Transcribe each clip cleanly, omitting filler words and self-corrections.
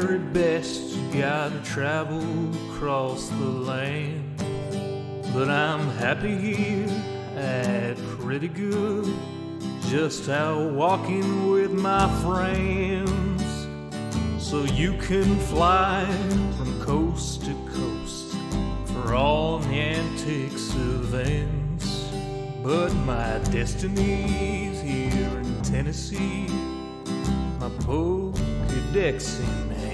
very best, you gotta travel across the land. But I'm happy here at pretty good, just out walking with my friends. So you can fly from coast to coast for all the antics events. But my destiny's here in Tennessee, my Pokédex in hand.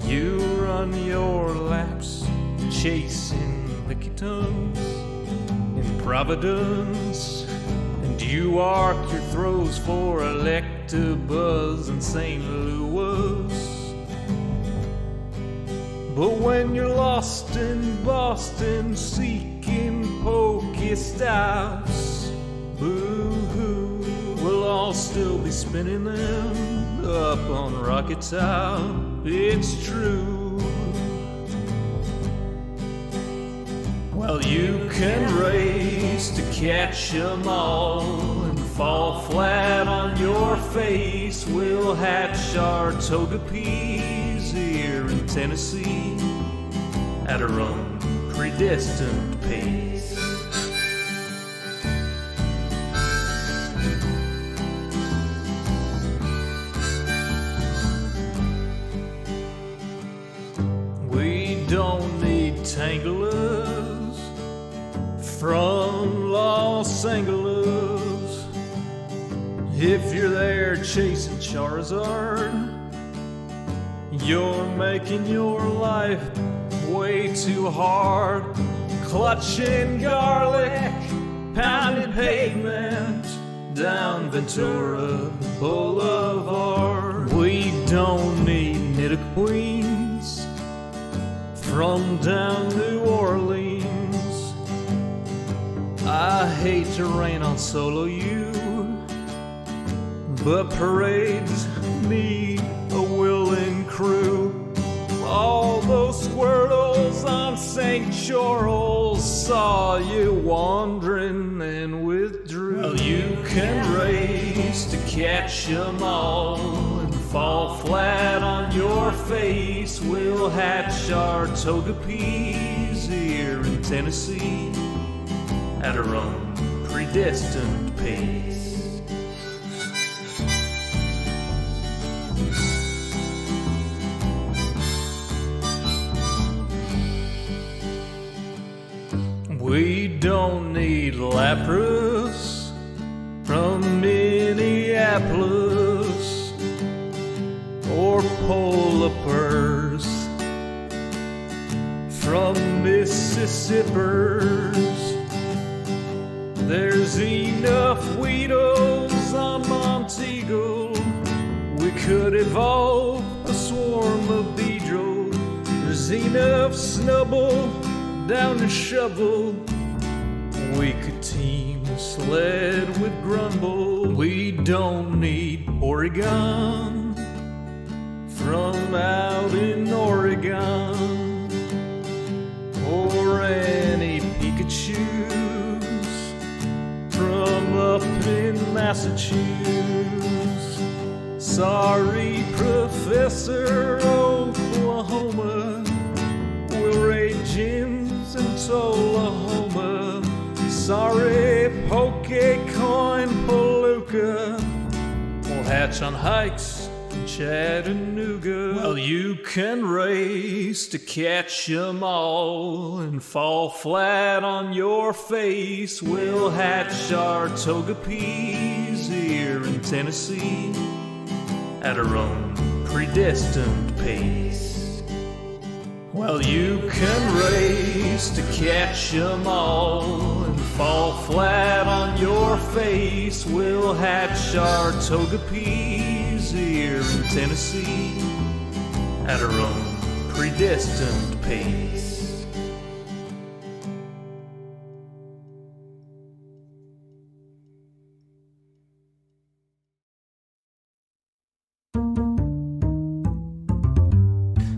You run your laps chasing lickitung in Providence, and you arc your throws for Electabuzz in St. Louis. But when you're lost in Boston seeking Pokestops, boo-hoo, we'll all still be spinning them up on Rocket Top. It's true. Well, you can race to catch 'em all and fall flat on your face. We'll hatch our Togepi's here in Tennessee at our own predestined pace. We don't need Tanglers from Los Angeles. If you're there chasing Charizard, you're making your life way too hard. Clutching garlic, pounding pavement down Ventura Boulevard. We don't need Nidoqueens from down New Orleans. I hate to rain on solo you, but parades need a willing crew. All those Squirtles on St. Charles saw you wandering and withdrew. Well, you can race to catch 'em all and fall flat on your face. We'll hatch our Togepi's here in Tennessee at our own predestined pace. We don't need Lapras from Minneapolis or Polipers from Mississippers. There's enough Weedles on Monteagle. We could evolve a swarm of Beedrill. There's enough Snubbull down to Shovel. We could team Sled with Grumble. We don't need Oregon from out in Oregon, or any Pikachus from up in Massachusetts. Sorry, Professor Oklahoma, we'll raid gyms in Tullahoma. Sorry, Pokecoin Palooka, we'll hatch on hikes in Chattanooga. Well, you can race to catch 'em all and fall flat on your face. We'll hatch our Togepi's here in Tennessee at our own predestined pace. Well, you can race to catch 'em all and fall flat on your face. We'll hatch our Togepi's here in Tennessee at our own predestined pace.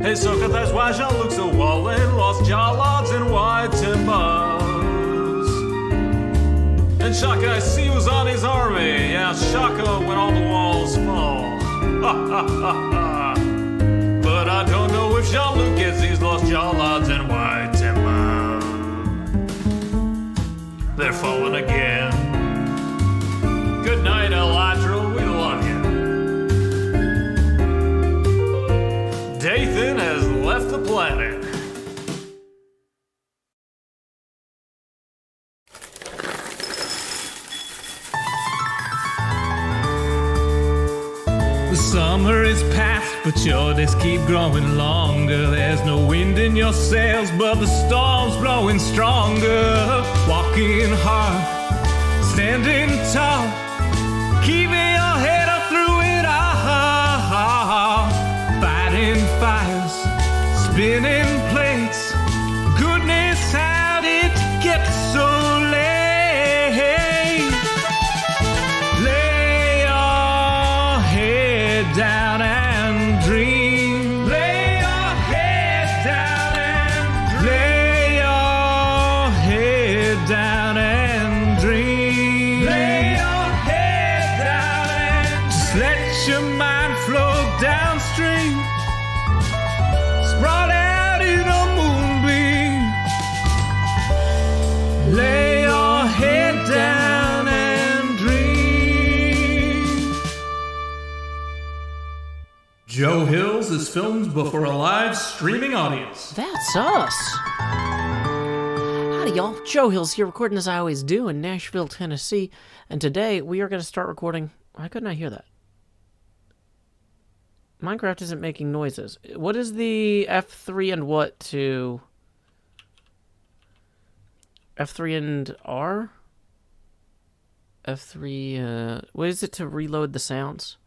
Hey, so that's why Jean-Luc's a Wallen, lost Jawlogs and White Timbers. And Shaka, I see who's on his army. Yeah, Shaka when all the walls fall. But I don't know if Jean-Luc gets these lost jaw odds and white timber. They're falling again. Good night, Elytra. We love you. Dathan has left the planet. The summer is past, but your days keep growing longer. There's no wind in your sails, but the storm's blowing stronger. Walking hard, standing tall, keeping your head up through it all. Fighting fires, spinning plates. Goodness, how did it get so late? Lay your head down and dream. Lay your head down and dream. Lay your head down and dream. Lay your head down and dream. Just let your mind flow downstream. Sprawled out in a moonbeam. Lay your head down and dream. Joe Hills is filmed before a live streaming audience. That's us. Howdy, y'all. Joe Hills here, recording as I always do in Nashville, Tennessee. And today we are going to start recording. Why couldn't I hear that? Minecraft isn't making noises. What is the F3 and what to... F3 and R? F3, what is it to reload the sounds?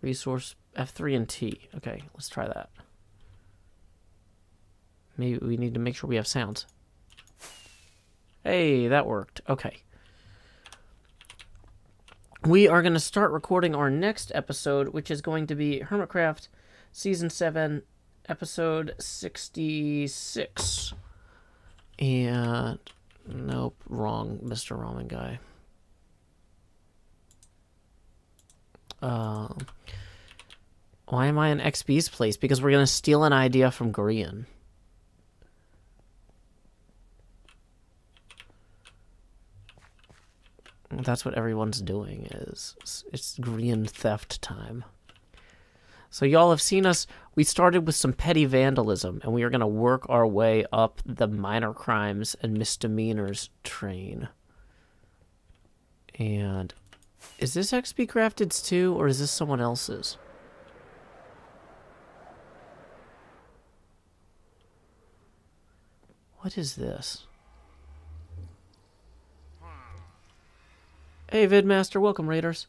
Resource, F3 and T. Okay, let's try that. Maybe we need to make sure we have sounds. Hey, that worked. Okay. We are going to start recording our next episode, which is going to be Hermitcraft Season 7, Episode 66. And... nope, wrong, Mr. Ramen Guy. Why am I in XB's place? Because we're going to steal an idea from Grian. That's what everyone's doing is. It's Grian theft time. So y'all have seen us. We started with some petty vandalism, and we are going to work our way up the minor crimes and misdemeanors train. And is this XP Crafted's too, or is this someone else's? What is this? Hey, Vidmaster, welcome, Raiders.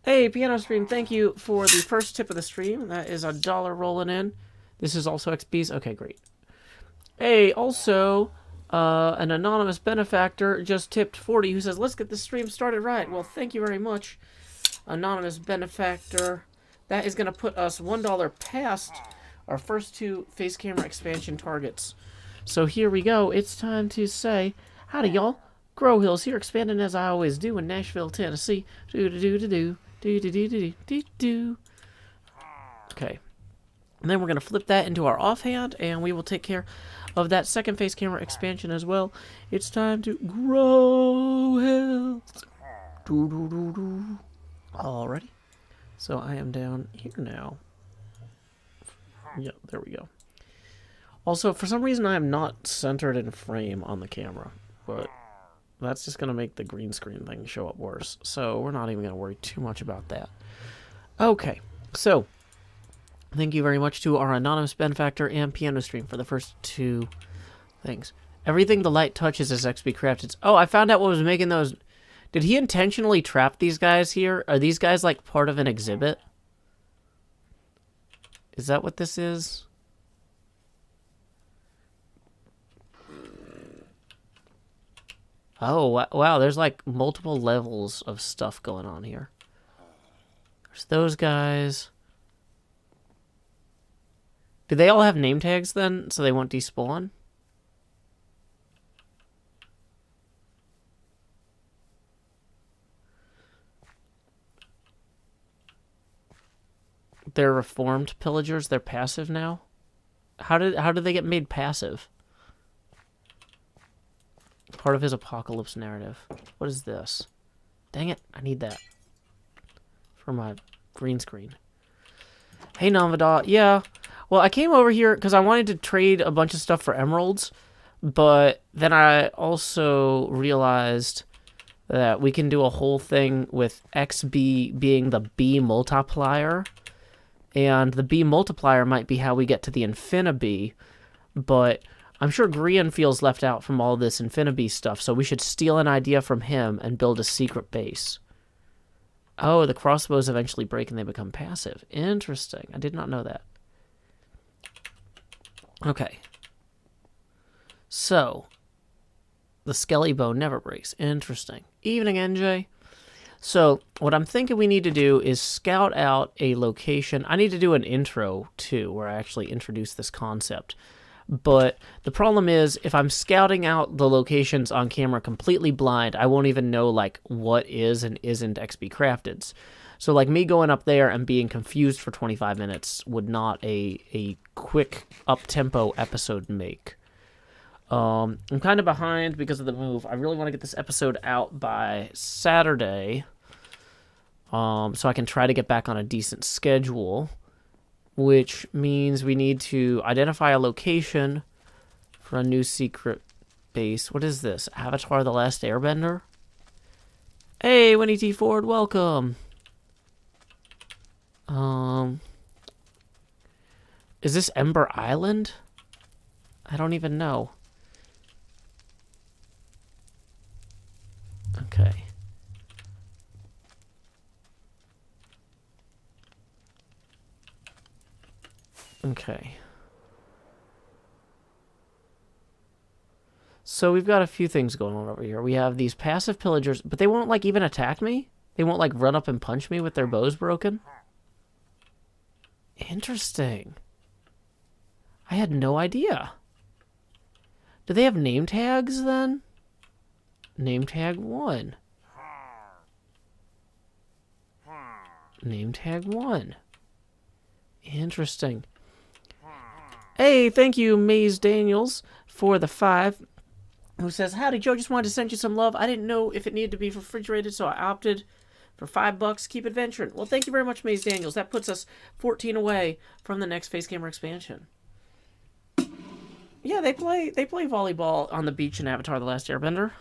Hey, Piano Stream, thank you for the first tip of the stream. That is $1 rolling in. This is also XP's. Okay, great. Hey, also, an anonymous benefactor just tipped 40 who says, let's get this stream started right. Well, thank you very much, anonymous benefactor. That is going to put us $1 past our first two face camera expansion targets. So here we go. It's time to say, howdy, y'all. Grow Hills here, expanding as I always do in Nashville, Tennessee. Do-do-do-do-do. Do-do-do-do-do-do. Okay. And then we're going to flip that into our offhand, and we will take care of that second face camera expansion as well. It's time to grow Hills. Do-do-do-do. Alrighty. So I am down here now. Yep, there we go. Also, for some reason, I am not centered in frame on the camera, but that's just going to make the green screen thing show up worse. So we're not even going to worry too much about that. Okay, so thank you very much to our anonymous benefactor and piano stream for the first two things. Everything the light touches is XP crafted. Oh, I found out what was making those. Did he intentionally trap these guys here? Are these guys like part of an exhibit? Is that what this is? Oh, wow, there's like multiple levels of stuff going on here. There's those guys. Do they all have name tags then, so they won't despawn? They're reformed pillagers. They're passive now. How did they get made passive? Part of his apocalypse narrative. What is this? Dang it! I need that for my green screen. Hey, Navada. Yeah. Well, I came over here because I wanted to trade a bunch of stuff for emeralds, but then I also realized that we can do a whole thing with XB being the B multiplier, and the B multiplier might be how we get to the Infinibee, but I'm sure Grian feels left out from all this Infinibee stuff, so we should steal an idea from him and build a secret base. Oh, the crossbows eventually break and they become passive. Interesting. I did not know that. Okay. So, the skelly bone never breaks. Interesting. Evening, NJ. So, what I'm thinking we need to do is scout out a location. I need to do an intro, too, where I actually introduce this concept. But the problem is, if I'm scouting out the locations on camera completely blind, I won't even know, like, what is and isn't XP Crafteds. So, like, me going up there and being confused for 25 minutes would not a quick, up-tempo episode make. I'm kind of behind because of the move. I really want to get this episode out by Saturday, so I can try to get back on a decent schedule, which means we need to identify a location for a new secret base. What is this? Avatar: The Last Airbender? Hey, Winnie T. Ford, welcome. Is this Ember Island? I don't even know. Okay. Okay. So we've got a few things going on over here. We have these passive pillagers, but they won't, like, even attack me? They won't, like, run up and punch me with their bows broken? Interesting. I had no idea. Do they have name tags, then? Name tag 1. Name tag 1. Interesting. Hey, thank you, Maze Daniels, for the 5. Who says, howdy, Joe, just wanted to send you some love. I didn't know if it needed to be refrigerated, so I opted for $5. Keep adventuring. Well, thank you very much, Maze Daniels. That puts us 14 away from the next Face Gamer expansion. Yeah, they play volleyball on the beach in Avatar: The Last Airbender.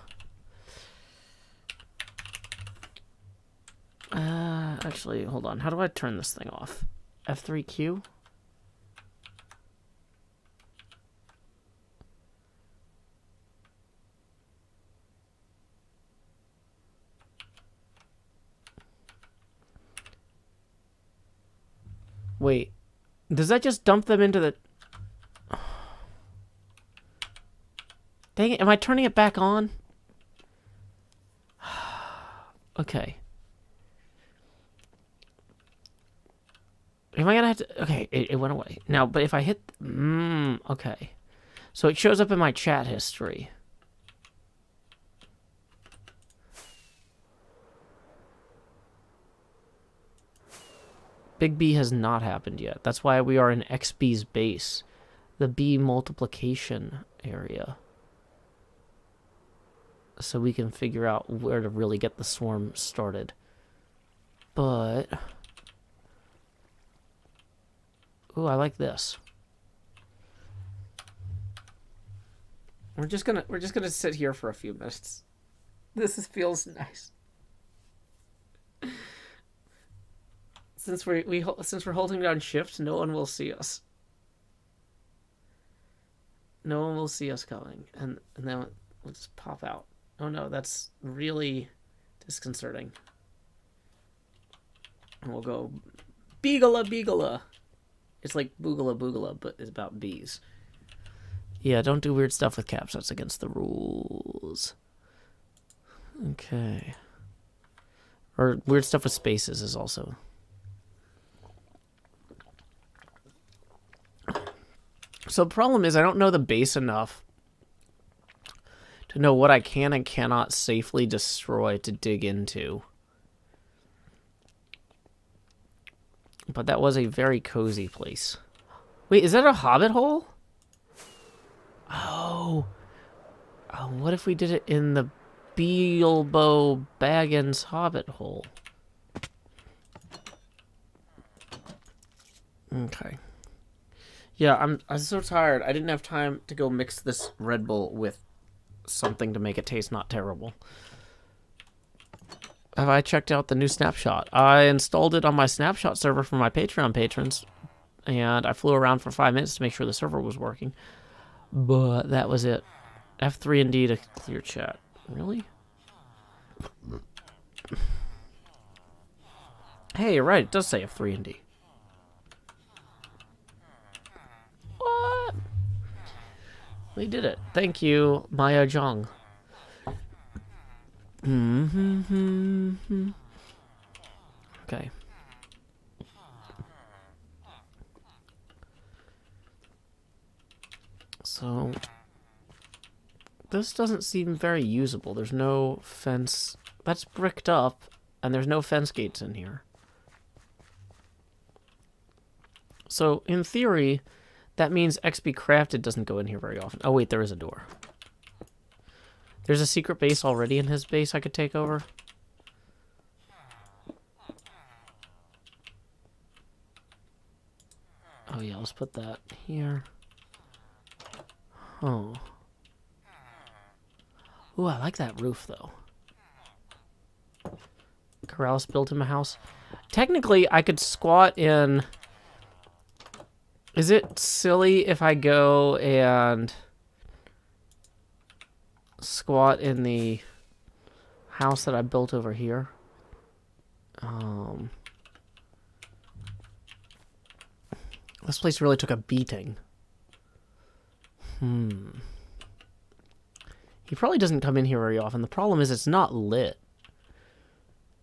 Actually, hold on. How do I turn this thing off? F3Q? Wait, does that just dump them into the... Dang it, am I turning it back on? Okay. Am I gonna have to... Okay, it went away. Now, but if I hit... okay. So it shows up in my chat history. Big B has not happened yet. That's why we are in XB's base. The B multiplication area. So we can figure out where to really get the swarm started. But... ooh, I like this. We're just gonna sit here for a few minutes. Feels nice. Since we're holding down shift, no one will see us. No one will see us coming, and then we'll just pop out. Oh no, that's really disconcerting. And we'll go beagala beagala. It's like boogala boogala, but it's about bees. Yeah, don't do weird stuff with caps. That's against the rules. Okay. Or weird stuff with spaces is also. So the problem is I don't know the base enough to know what I can and cannot safely destroy to dig into. But that was a very cozy place. Wait, is that a hobbit hole? Oh. Oh, what if we did it in the Bilbo Baggins hobbit hole? Okay. Yeah, I'm so tired. I didn't have time to go mix this Red Bull with something to make it taste not terrible. Have I checked out the new Snapshot? I installed it on my Snapshot server for my Patreon patrons, and I flew around for 5 minutes to make sure the server was working. But that was it. F3 and D to clear chat. Really? Hey, you're right. It does say F3 and D. What? We did it. Thank you, Maya Zhang. Okay. So, this doesn't seem very usable. There's no fence. That's bricked up, and there's no fence gates in here. So, in theory, that means XP Crafted doesn't go in here very often. Oh, wait, there is a door. There's a secret base already in his base I could take over. Oh, yeah, let's put that here. Oh. Ooh, I like that roof, though. Corrales built him a house. Technically, I could squat in... Is it silly if I go and squat in the house that I built over here? This place really took a beating. He probably doesn't come in here very often. The problem is it's not lit.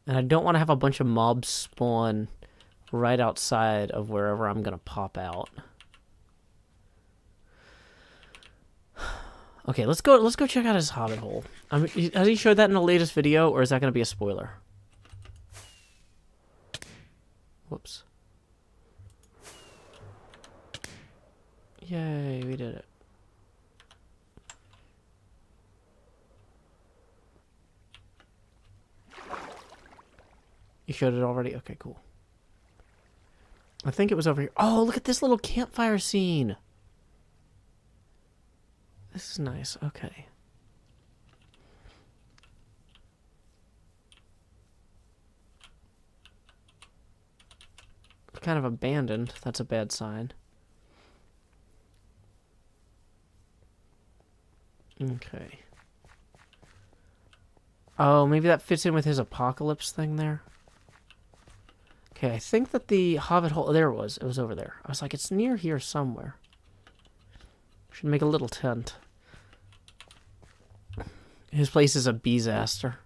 And I don't want to have a bunch of mobs spawn right outside of wherever I'm going to pop out. Okay, let's go check out his hobbit hole. Has he showed that in the latest video, or is that going to be a spoiler? Whoops. Yay, we did it. You showed it already? Okay, cool. I think it was over here. Oh, look at this little campfire scene. This is nice. Okay. Kind of abandoned. That's a bad sign. Okay. Oh, maybe that fits in with his apocalypse thing there. Okay, I think that the hobbit hole... There it was. It was over there. I was like, it's near here somewhere. Should make a little tent. His place is a disaster.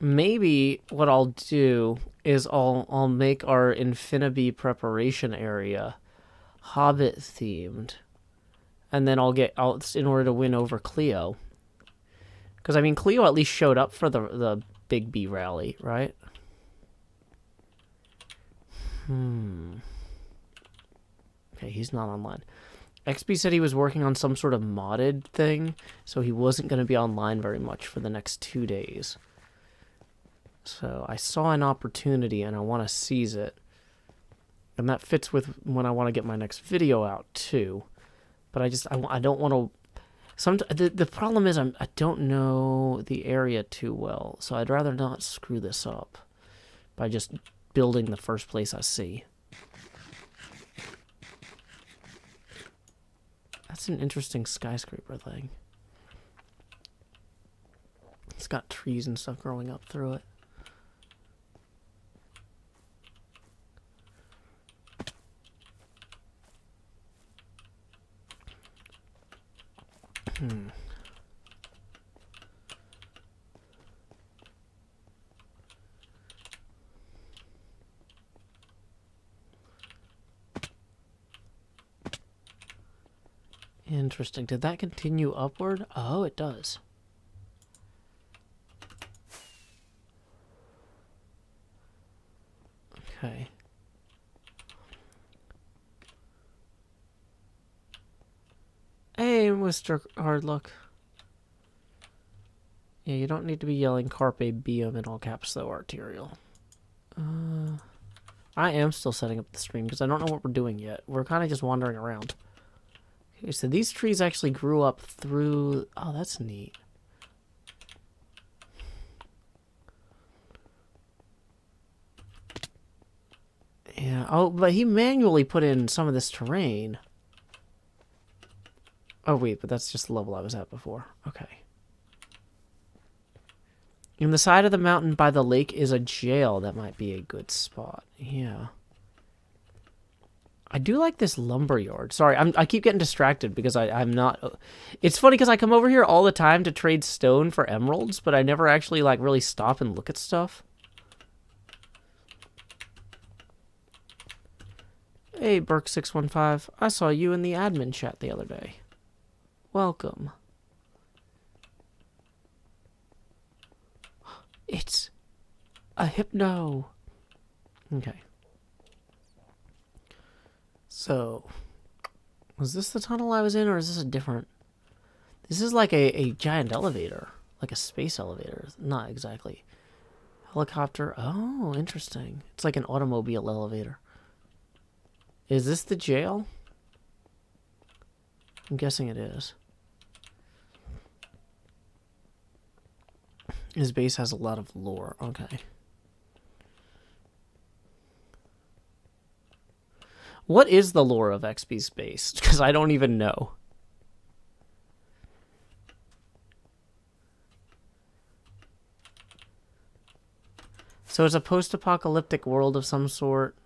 Maybe what I'll do is I'll make our Infinity preparation area Hobbit themed, and then I'll in order to win over Cleo. Because I mean, Cleo at least showed up for the Big B rally, right? Okay, he's not online. XP said he was working on some sort of modded thing, so he wasn't going to be online very much for the next 2 days. So I saw an opportunity and I want to seize it. And that fits with when I want to get my next video out too. But I don't want to... The problem is I don't know the area too well, so I'd rather not screw this up by just building the first place I see. That's an interesting skyscraper thing. It's got trees and stuff growing up through it. Interesting. Did that continue upward? Oh, it does. Okay. Hey, Mr. Hardluck. Yeah, you don't need to be yelling Carpe Diem in all caps, though, Arterial. I am still setting up the stream because I don't know what we're doing yet. We're kind of just wandering around. Okay, so these trees actually grew up through... Oh, that's neat. Yeah, oh, but he manually put in some of this terrain. Oh, wait, but that's just the level I was at before. Okay. In the side of the mountain by the lake is a jail. That might be a good spot. Yeah. I do like this lumber yard. Sorry, I keep getting distracted because I'm not... It's funny because I come over here all the time to trade stone for emeralds, but I never actually, like, really stop and look at stuff. Hey, Burke615. I saw you in the admin chat the other day. Welcome. It's a hypno. Okay. So, was this the tunnel I was in, or is this a different... This is like a giant elevator. Like a space elevator. Not exactly. Helicopter. Oh, interesting. It's like an automobile elevator. Is this the jail? I'm guessing it is. His base has a lot of lore. Okay. What is the lore of XP's base? Because I don't even know. So it's a post-apocalyptic world of some sort.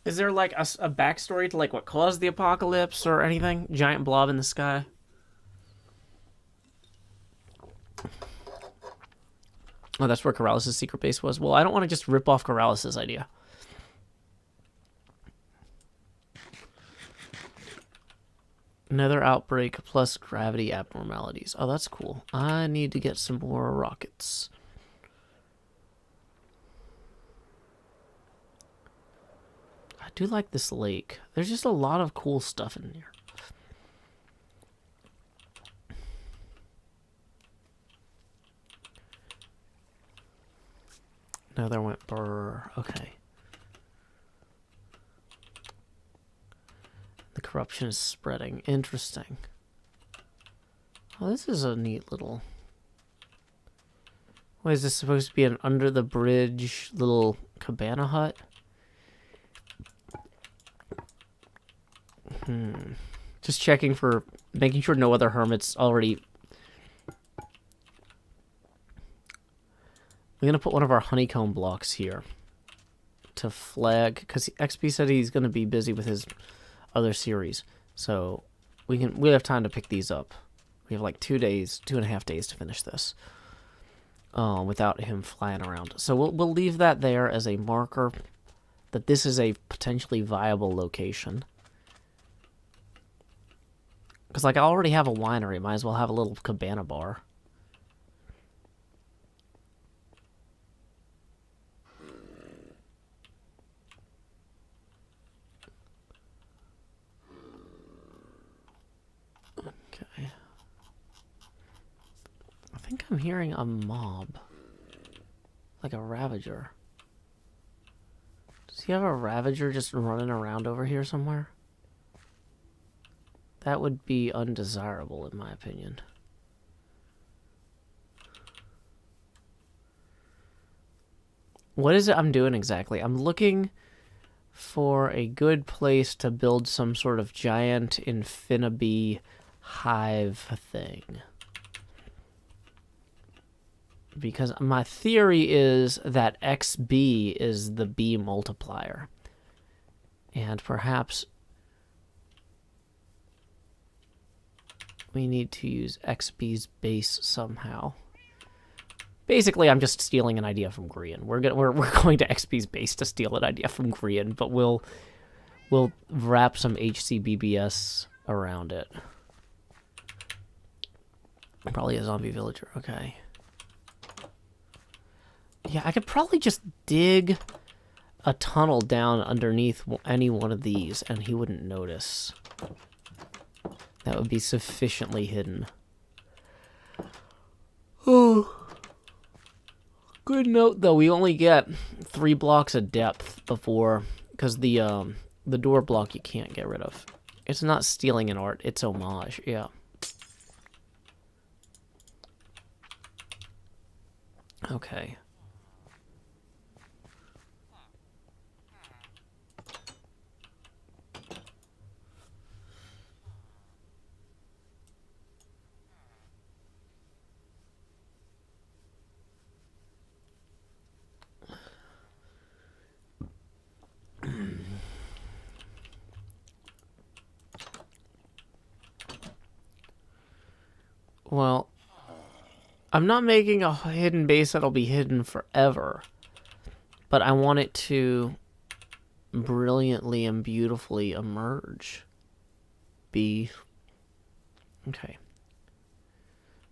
Is there like a backstory to like what caused the apocalypse or anything? Giant blob in the sky? Oh, that's where Corrales' secret base was. Well, I don't want to just rip off Corrales' idea. Another outbreak plus gravity abnormalities. Oh, that's cool. I need to get some more rockets. I do like this lake. There's just a lot of cool stuff in here. No, there went burr. Okay. The corruption is spreading. Interesting. Oh, this is a neat little... What is this supposed to be? An under the bridge little cabana hut? Just checking for... Making sure no other hermits already... I'm going to put one of our honeycomb blocks here to flag, because XP said he's going to be busy with his other series. So we have time to pick these up. We have like 2.5 days to finish this without him flying around. So we'll leave that there as a marker that this is a potentially viable location. Because like I already have a winery, might as well have a little cabana bar. Okay. I think I'm hearing a mob. Like a ravager. Does he have a ravager just running around over here somewhere? That would be undesirable, in my opinion. What is it I'm doing exactly? I'm looking for a good place to build some sort of giant infinibee hive thing. Because my theory is that XB is the B multiplier. And perhaps we need to use XB's base somehow. Basically, I'm just stealing an idea from Grian. We're going to XB's base to steal an idea from Grian, but we'll wrap some HCBBS around it. Probably a zombie villager. Okay. Yeah, I could probably just dig a tunnel down underneath any one of these, and he wouldn't notice. That would be sufficiently hidden. Oh. Good note, though. We only get 3 blocks of depth before, because the door block you can't get rid of. It's not stealing an art, it's homage, yeah. Okay. Well, I'm not making a hidden base that'll be hidden forever, but I want it to brilliantly and beautifully emerge. Okay.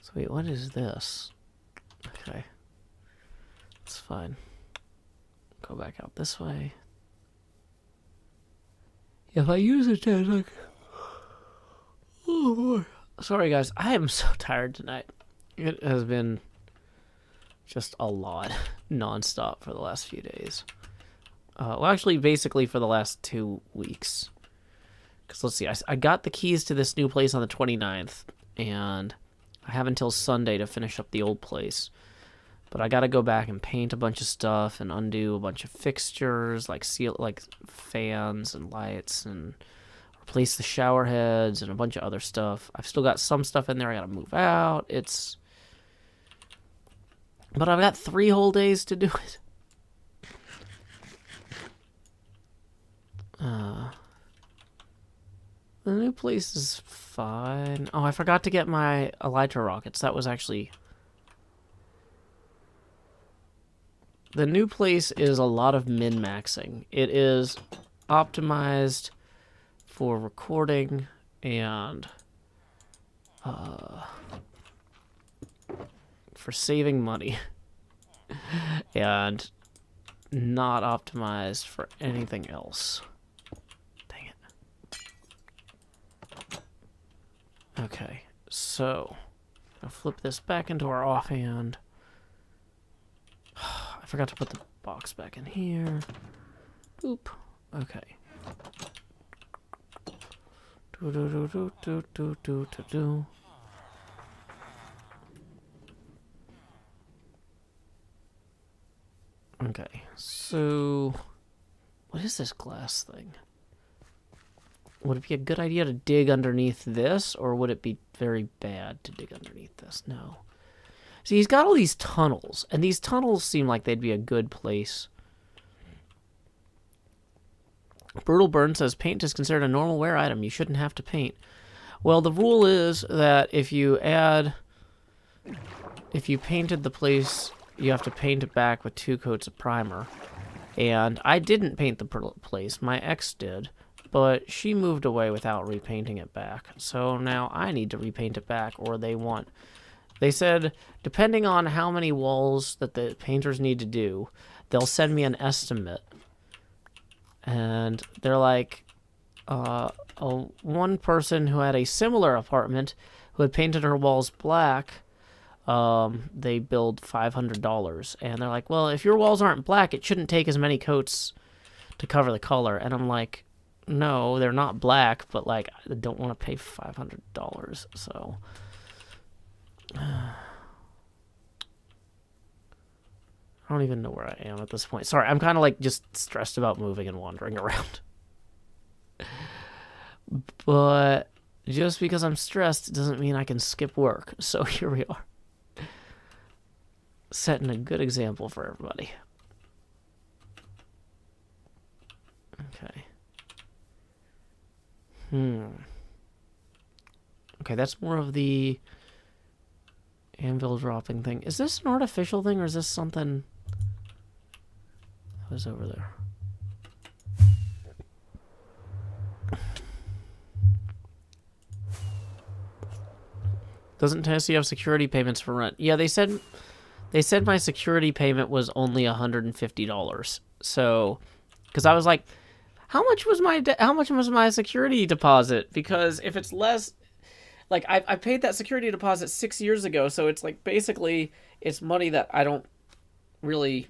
So wait, what is this? Okay. It's fine. Go back out this way. If I use it as like... Oh boy. Sorry guys, I am so tired tonight. It has been just a lot non-stop for the last few days. Well, actually, basically for the last 2 weeks. Because let's see, I got the keys to this new place on the 29th, and I have until Sunday to finish up the old place. But I gotta go back and paint a bunch of stuff and undo a bunch of fixtures, like fans and lights, and replace the shower heads and a bunch of other stuff. I've still got some stuff in there I gotta move out. But I've got 3 whole days to do it. The new place is fine. Oh, I forgot to get my Elytra rockets. That was actually... The new place is a lot of min-maxing. It is optimized for recording and for saving money. And not optimized for anything else. Dang it. Okay, so I'll flip this back into our offhand. I forgot to put the box back in here. Oop. Okay. Do. Okay, so what is this glass thing? Would it be a good idea to dig underneath this, or would it be very bad to dig underneath this? No. See, he's got all these tunnels, and these tunnels seem like they'd be a good place. Brutal Burn says, paint is considered a normal wear item. You shouldn't have to paint. Well, the rule is that if you painted the place, you have to paint it back with 2 coats of primer. And I didn't paint the place. My ex did. But she moved away without repainting it back. So now I need to repaint it back, or they said, depending on how many walls that the painters need to do, they'll send me an estimate. And they're like, one person who had a similar apartment who had painted her walls black, they billed $500. And they're like, well, if your walls aren't black, it shouldn't take as many coats to cover the color. And I'm like, no, they're not black, but like, I don't want to pay $500, so... I don't even know where I am at this point. Sorry, I'm kind of like just stressed about moving and wandering around. But just because I'm stressed doesn't mean I can skip work. So here we are. Setting a good example for everybody. Okay. Okay, that's more of the anvil dropping thing. Is this an artificial thing, or is this something that was over there? Doesn't Tennessee have security payments for rent? Yeah, they said my security payment was only $150. So, because I was like, how much was my security deposit? Because if it's less, like I paid that security deposit 6 years ago, so it's like basically it's money that I don't really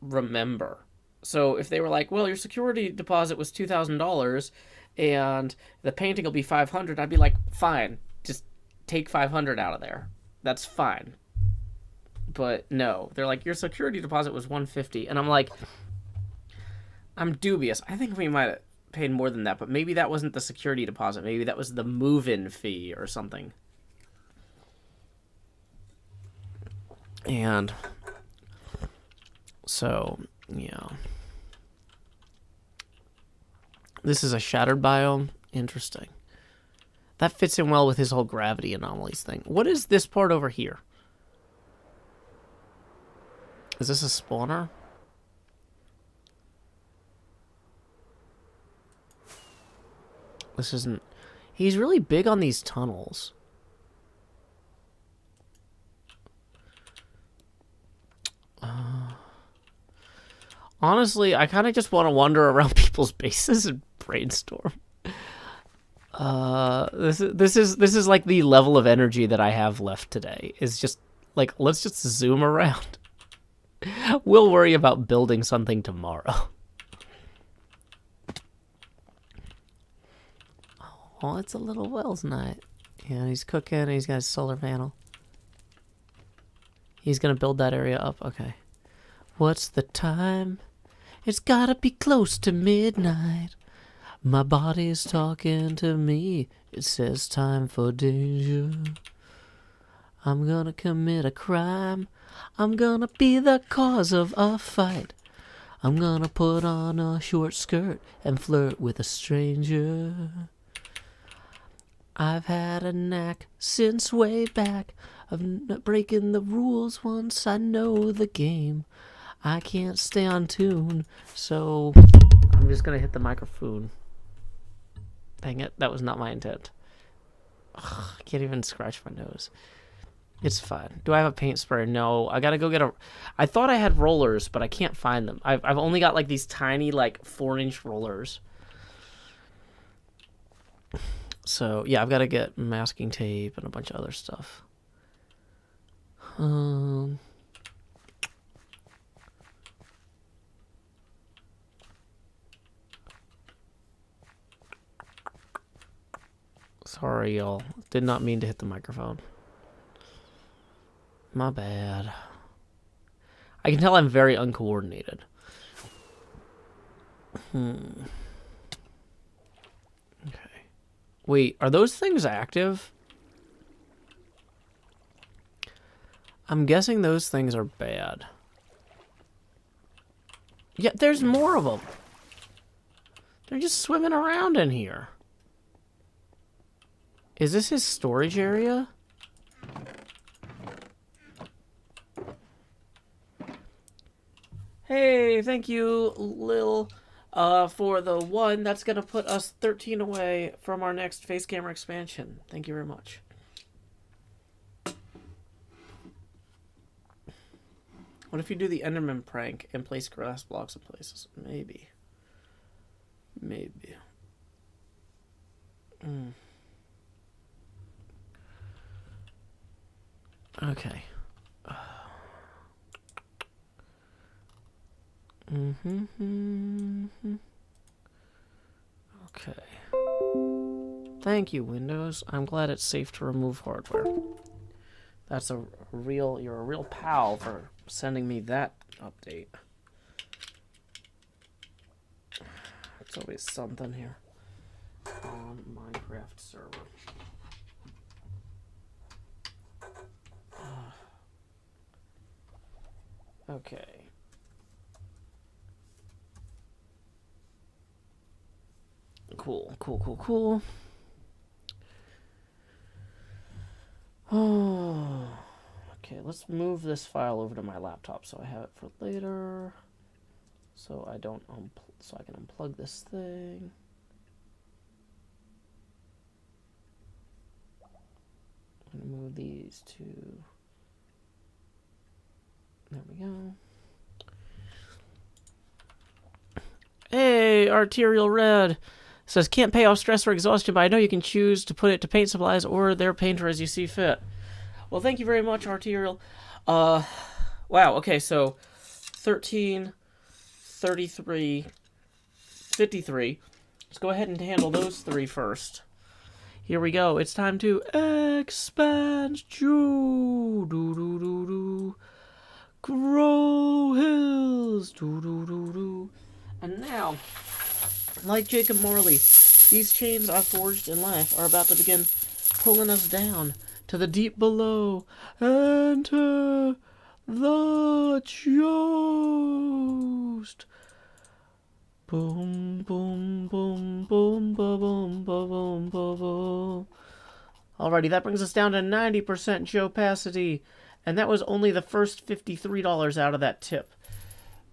remember. So if they were like, well, your security deposit was $2,000 and the painting will be $500, I'd be like, fine, just take $500 out of there. That's fine. But no, they're like, your security deposit was $150, and I'm like, I'm dubious. I think we might have paid more than that, but maybe that wasn't the security deposit. Maybe that was the move-in fee or something. And so, yeah. This is a shattered biome. Interesting. That fits in well with his whole gravity anomalies thing. What is this part over here? Is this a spawner? This isn't... He's really big on these tunnels. Honestly, I kind of just want to wander around people's bases and brainstorm. This is like the level of energy that I have left today. Is just like, let's just zoom around. We'll worry about building something tomorrow. Oh, it's a little Wells night. Yeah, he's cooking. He's got his solar panel. He's gonna build that area up. Okay. What's the time? It's gotta be close to midnight. My body's talking to me. It says time for danger. I'm gonna commit a crime. I'm gonna be the cause of a fight. I'm gonna put on a short skirt and flirt with a stranger. I've had a knack since way back of breaking the rules once I know the game. I can't stay on tune, so I'm just gonna hit the microphone. Dang it, that was not my intent. Ugh, I can't even scratch my nose. It's fine. Do I have a paint sprayer? No, I gotta go get a... I thought I had rollers, but I can't find them. I've only got like these tiny like 4-inch rollers. So yeah, I've got to get masking tape and a bunch of other stuff. Sorry, y'all. Did not mean to hit the microphone. My bad. I can tell I'm very uncoordinated. Okay. Wait, are those things active? I'm guessing those things are bad. Yeah, there's more of them. They're just swimming around in here. Is this his storage area? Hey, thank you, Lil, for the one. That's going to put us 13 away from our next face camera expansion. Thank you very much. What if you do the Enderman prank and place grass blocks in places? Maybe. Maybe. Okay. Okay. Thank you, Windows. I'm glad it's safe to remove hardware. That's a real... You're a real pal for sending me that update. It's always something here on Minecraft server. Okay. Cool. Oh, okay. Let's move this file over to my laptop so I have it for later. So I don't so I can unplug this thing. I'm gonna Move these two. There we go. Hey, arterial red. Says, can't pay off stress or exhaustion, but I know you can choose to put it to paint supplies or their painter as you see fit. Well, thank you very much, arterial. Wow, okay, so 13, 33, 53. Let's go ahead and handle those three first. Here we go. It's time to expand. Do do do do. Grow hills. Do do do do. And now, like Jacob Morley, these chains I forged in life are about to begin pulling us down to the deep below. Enter the joust. Boom, boom, boom, boom, boom, boom, boom, boom, boom. Alrighty, that brings us down to 90% Joe-pacity. And that was only the first $53 out of that tip.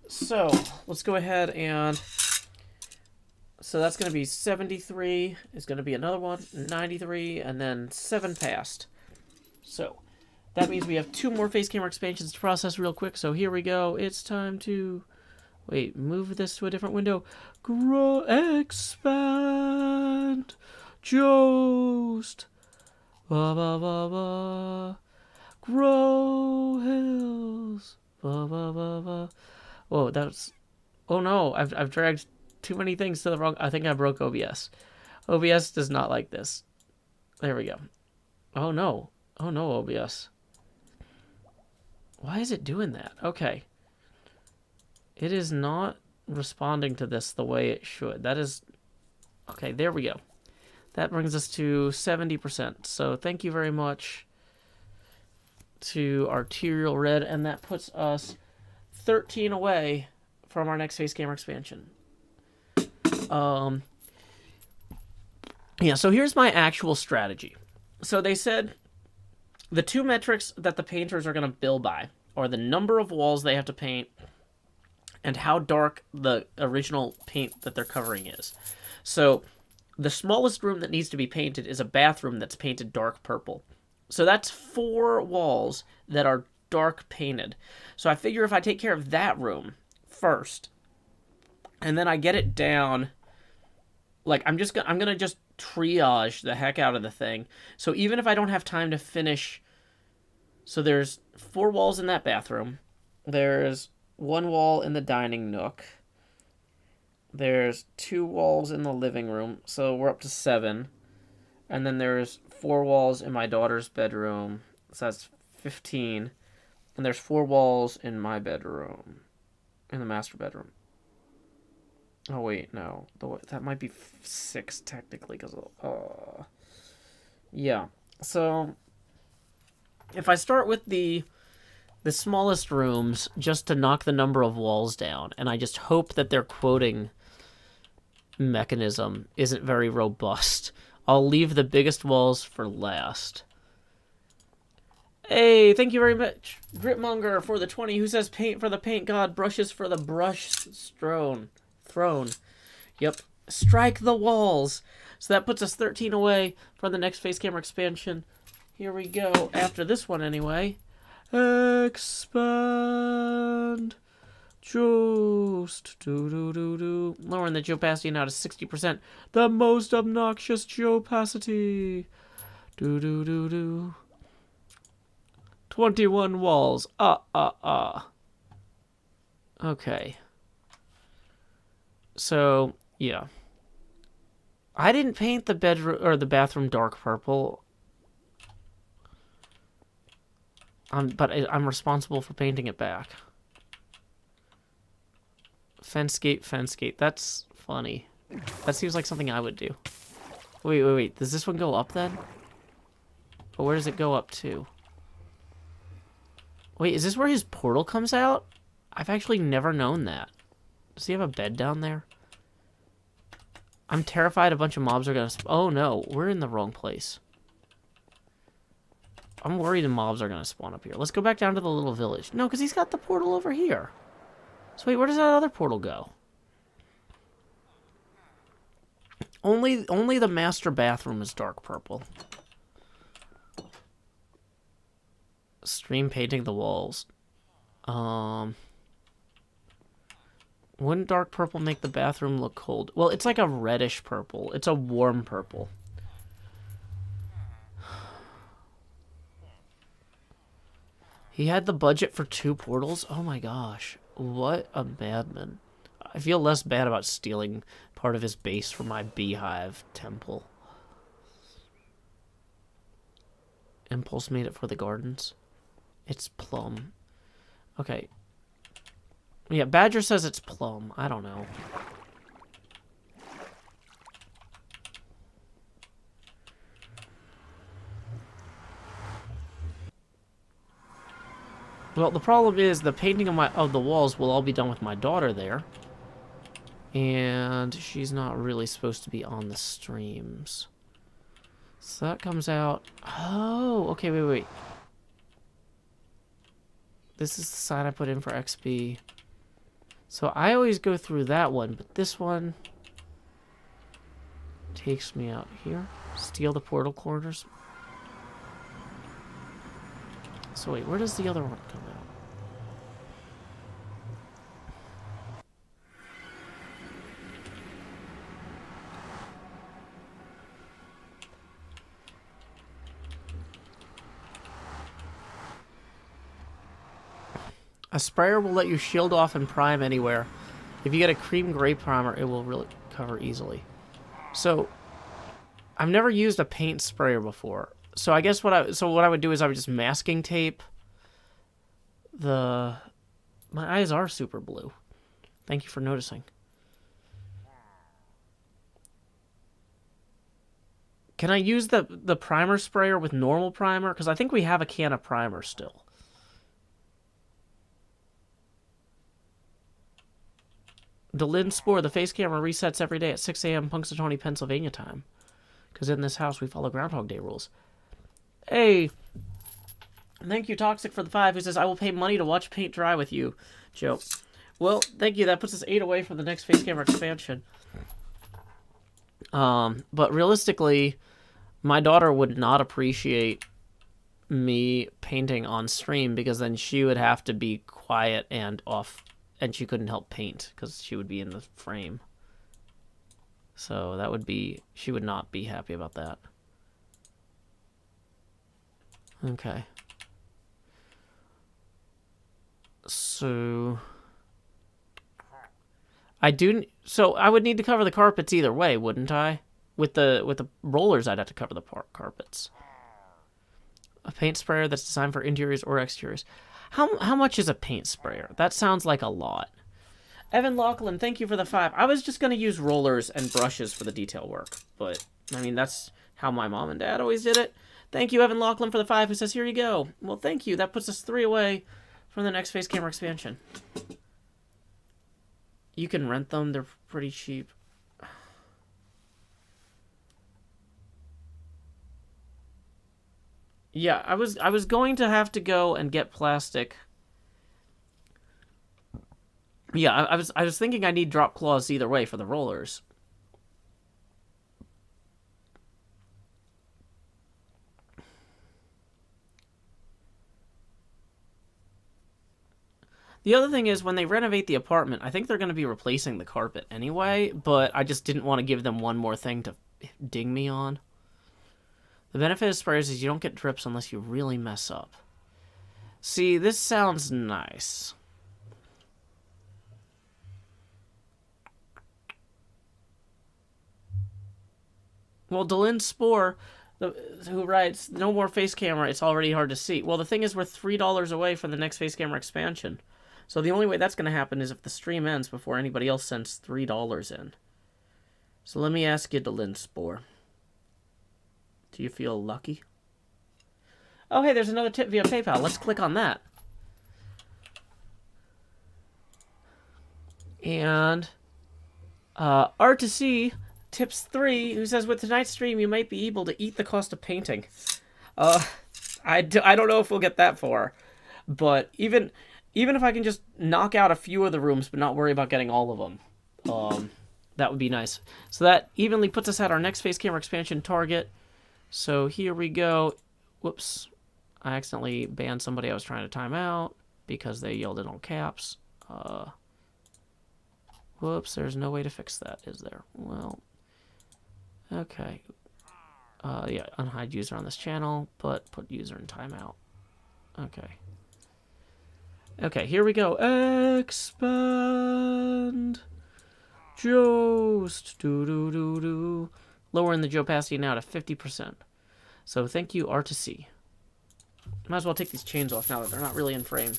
So, let's go ahead and... So that's going to be 73, is going to be another one, 93, and then 7 passed. So, that means we have 2 more face camera expansions to process real quick. So here we go. It's time to... Wait, move this to a different window. Grow, expand, joust. Ba ba ba ba. Grow hills. Ba ba ba ba. Whoa, that's... Oh no, I've dragged too many things to the wrong... I think I broke OBS. OBS does not like this. There we go. Oh no. Oh no, OBS. Why is it doing that? Okay. It is not responding to this the way it should. That is... Okay, there we go. That brings us to 70%. So thank you very much to Arterial Red. And that puts us 13 away from our next face camera expansion. Yeah, so here's my actual strategy. So they said the 2 metrics that the painters are going to bill by are the number of walls they have to paint and how dark the original paint that they're covering is. So the smallest room that needs to be painted is a bathroom that's painted dark purple. So that's 4 walls that are dark painted. So I figure if I take care of that room first, and then I get it down, like I'm gonna just triage the heck out of the thing. So even if I don't have time to finish, so there's 4 walls in that bathroom. There's 1 wall in the dining nook. There's 2 walls in the living room, so we're up to 7. And then there's 4 walls in my daughter's bedroom, so that's 15. And there's 4 walls in my bedroom, in the master bedroom. Oh wait, no, that might be 6 technically, because yeah. So if I start with the smallest rooms, just to knock the number of walls down, and I just hope that their quoting mechanism isn't very robust, I'll leave the biggest walls for last. Hey, thank you very much, Gritmonger, for the 20, who says paint for the paint god, brushes for the brush throne. Yep, strike the walls. So that puts us 13 away from the next face camera expansion. Here we go, after this one anyway. Expand. Joust. Do. Lowering the Joe-pacity now to 60%. The most obnoxious Joe-pacity. Do. 21 walls. Okay. So, yeah. I didn't paint the bedroom or the bathroom dark purple. But I'm responsible for painting it back. Fence gate. That's funny. That seems like something I would do. Wait. Does this one go up then? Or where does it go up to? Wait, is this where his portal comes out? I've actually never known that. Does he have a bed down there? I'm terrified a bunch of mobs are gonna... Oh no, we're in the wrong place. I'm worried the mobs are gonna spawn up here. Let's go back down to the little village. No, because he's got the portal over here. So wait, where does that other portal go? Only the master bathroom is dark purple. Stream painting the walls. Wouldn't dark purple make the bathroom look cold? Well, it's like a reddish purple. It's a warm purple. He had the budget for 2 portals? Oh my gosh. What a madman. I feel less bad about stealing part of his base for my beehive temple. Impulse made it for the gardens. It's plum. Okay. Yeah, Badger says it's plum. I don't know. Well, the problem is the painting of the walls will all be done with my daughter there. And she's not really supposed to be on the streams. So that comes out... Oh, okay, wait. This is the sign I put in for XP. So I always go through that one, but this one takes me out here. Steal the portal corners. So wait, where does the other one come out? A sprayer will let you shield off and prime anywhere. If you get a cream gray primer, it will really cover easily. So, I've never used a paint sprayer before. So I guess what I would do is I would just masking tape the... My eyes are super blue. Thank you for noticing. Can I use the primer sprayer with normal primer? Because I think we have a can of primer still. Delin Spore, the face camera resets every day at 6 a.m. Punxsutawney, Pennsylvania time. Because in this house, we follow Groundhog Day rules. Hey! Thank you, Toxic, for the 5, who says, I will pay money to watch paint dry with you, Joe. Well, thank you. That puts us 8 away from the next face camera expansion. But realistically, my daughter would not appreciate me painting on stream because then she would have to be quiet and off, and she couldn't help paint because she would be in the frame. So that would be, she would not be happy about that. Okay. So I would need to cover the carpets either way, wouldn't I? With the rollers, I'd have to cover the carpets. A paint sprayer that's designed for interiors or exteriors. How much is a paint sprayer? That sounds like a lot. Evan Lachlan, thank you for the 5. I was just going to use rollers and brushes for the detail work. But, I mean, that's how my mom and dad always did it. Thank you, Evan Lachlan, for the 5, who says, here you go. Well, thank you. That puts us 3 away from the next face camera expansion. You can rent them. They're pretty cheap. Yeah, I was going to have to go and get plastic. Yeah, I was thinking I need drop claws either way for the rollers. The other thing is, when they renovate the apartment, I think they're going to be replacing the carpet anyway, but I just didn't want to give them one more thing to ding me on. The benefit of sprayers is you don't get drips unless you really mess up. See, this sounds nice. Well, Delin Spore, who writes, no more face camera, it's already hard to see. Well, the thing is, we're $3 away from the next face camera expansion. So the only way that's going to happen is if the stream ends before anybody else sends $3 in. So let me ask you, Delin Spore. Do you feel lucky? Oh, hey, there's another tip via PayPal. Let's click on that. And R2C tips 3, who says, with tonight's stream, you might be able to eat the cost of painting. I don't know if we'll get that far. But even if I can just knock out a few of the rooms but not worry about getting all of them, that would be nice. So that evenly puts us at our next face camera expansion target. So here we go. Whoops. I accidentally banned somebody I was trying to time out because they yelled in all caps. Whoops, there's no way to fix that, is there? Well, okay. Yeah, unhide user on this channel, but put user in timeout. Okay. Okay, here we go. Expand. Jost. Do. Lowering the opacity now to 50%. So thank you, R2C. Might as well take these chains off now that they're not really in frame.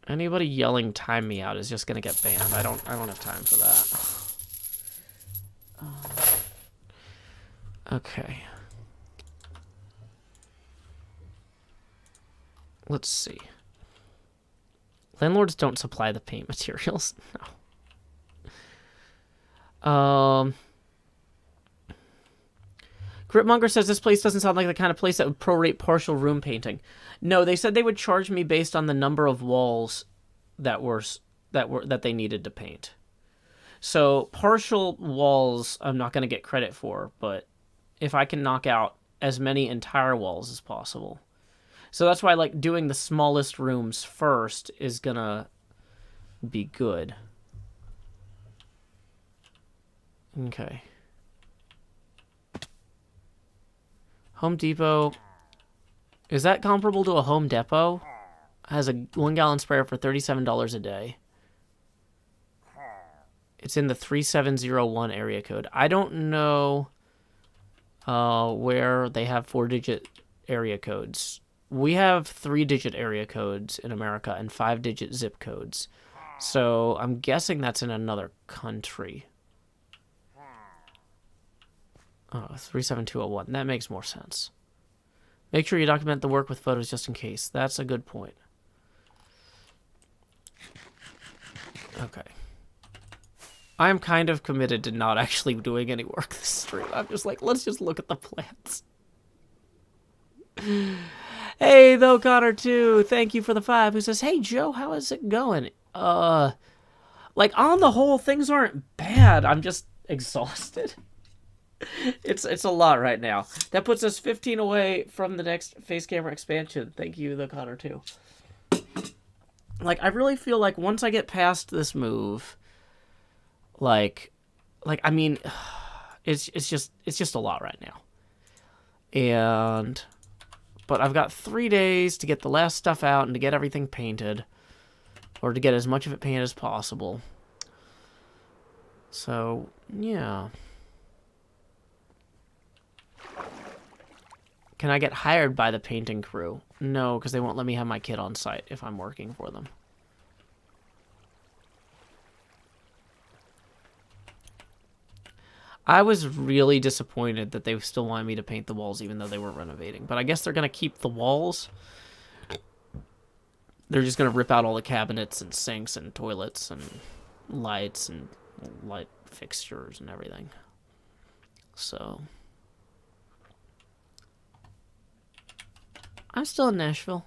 Anybody yelling "time me out" is just gonna get banned. I don't have time for that. Okay. Let's see. Landlords don't supply the paint materials. No. Gritmonger says this place doesn't sound like the kind of place that would prorate partial room painting. No, they said they would charge me based on the number of walls that they needed to paint. So partial walls I'm not going to get credit for, but if I can knock out as many entire walls as possible. So that's why like doing the smallest rooms first is going to be good. Okay. Home Depot. Is that comparable to a Home Depot? Has a 1 gallon sprayer for $37 a day. It's in the 3701 area code. I don't know where they have 4-digit area codes. We have 3-digit area codes in America and 5-digit zip codes. So I'm guessing that's in another country. Oh, 37201. That makes more sense. Make sure you document the work with photos just in case. That's a good point. Okay. I'm kind of committed to not actually doing any work this stream. I'm just like, let's just look at the plants. Hey, though, Connor, too. Thank you for the 5. Who says, hey, Joe, how is it going? Like, on the whole, things aren't bad. I'm just exhausted. It's a lot right now. That puts us 15 away from the next face camera expansion. Thank you, the Connor, too. Like, I really feel like once I get past this move, like I mean, it's just a lot right now. But I've got 3 days to get the last stuff out and to get everything painted, or to get as much of it painted as possible. So, yeah. Can I get hired by the painting crew? No, because they won't let me have my kid on site if I'm working for them. I was really disappointed that they still wanted me to paint the walls even though they weren't renovating. But I guess they're going to keep the walls. They're just going to rip out all the cabinets and sinks and toilets and lights and light fixtures and everything. So... I'm still in Nashville.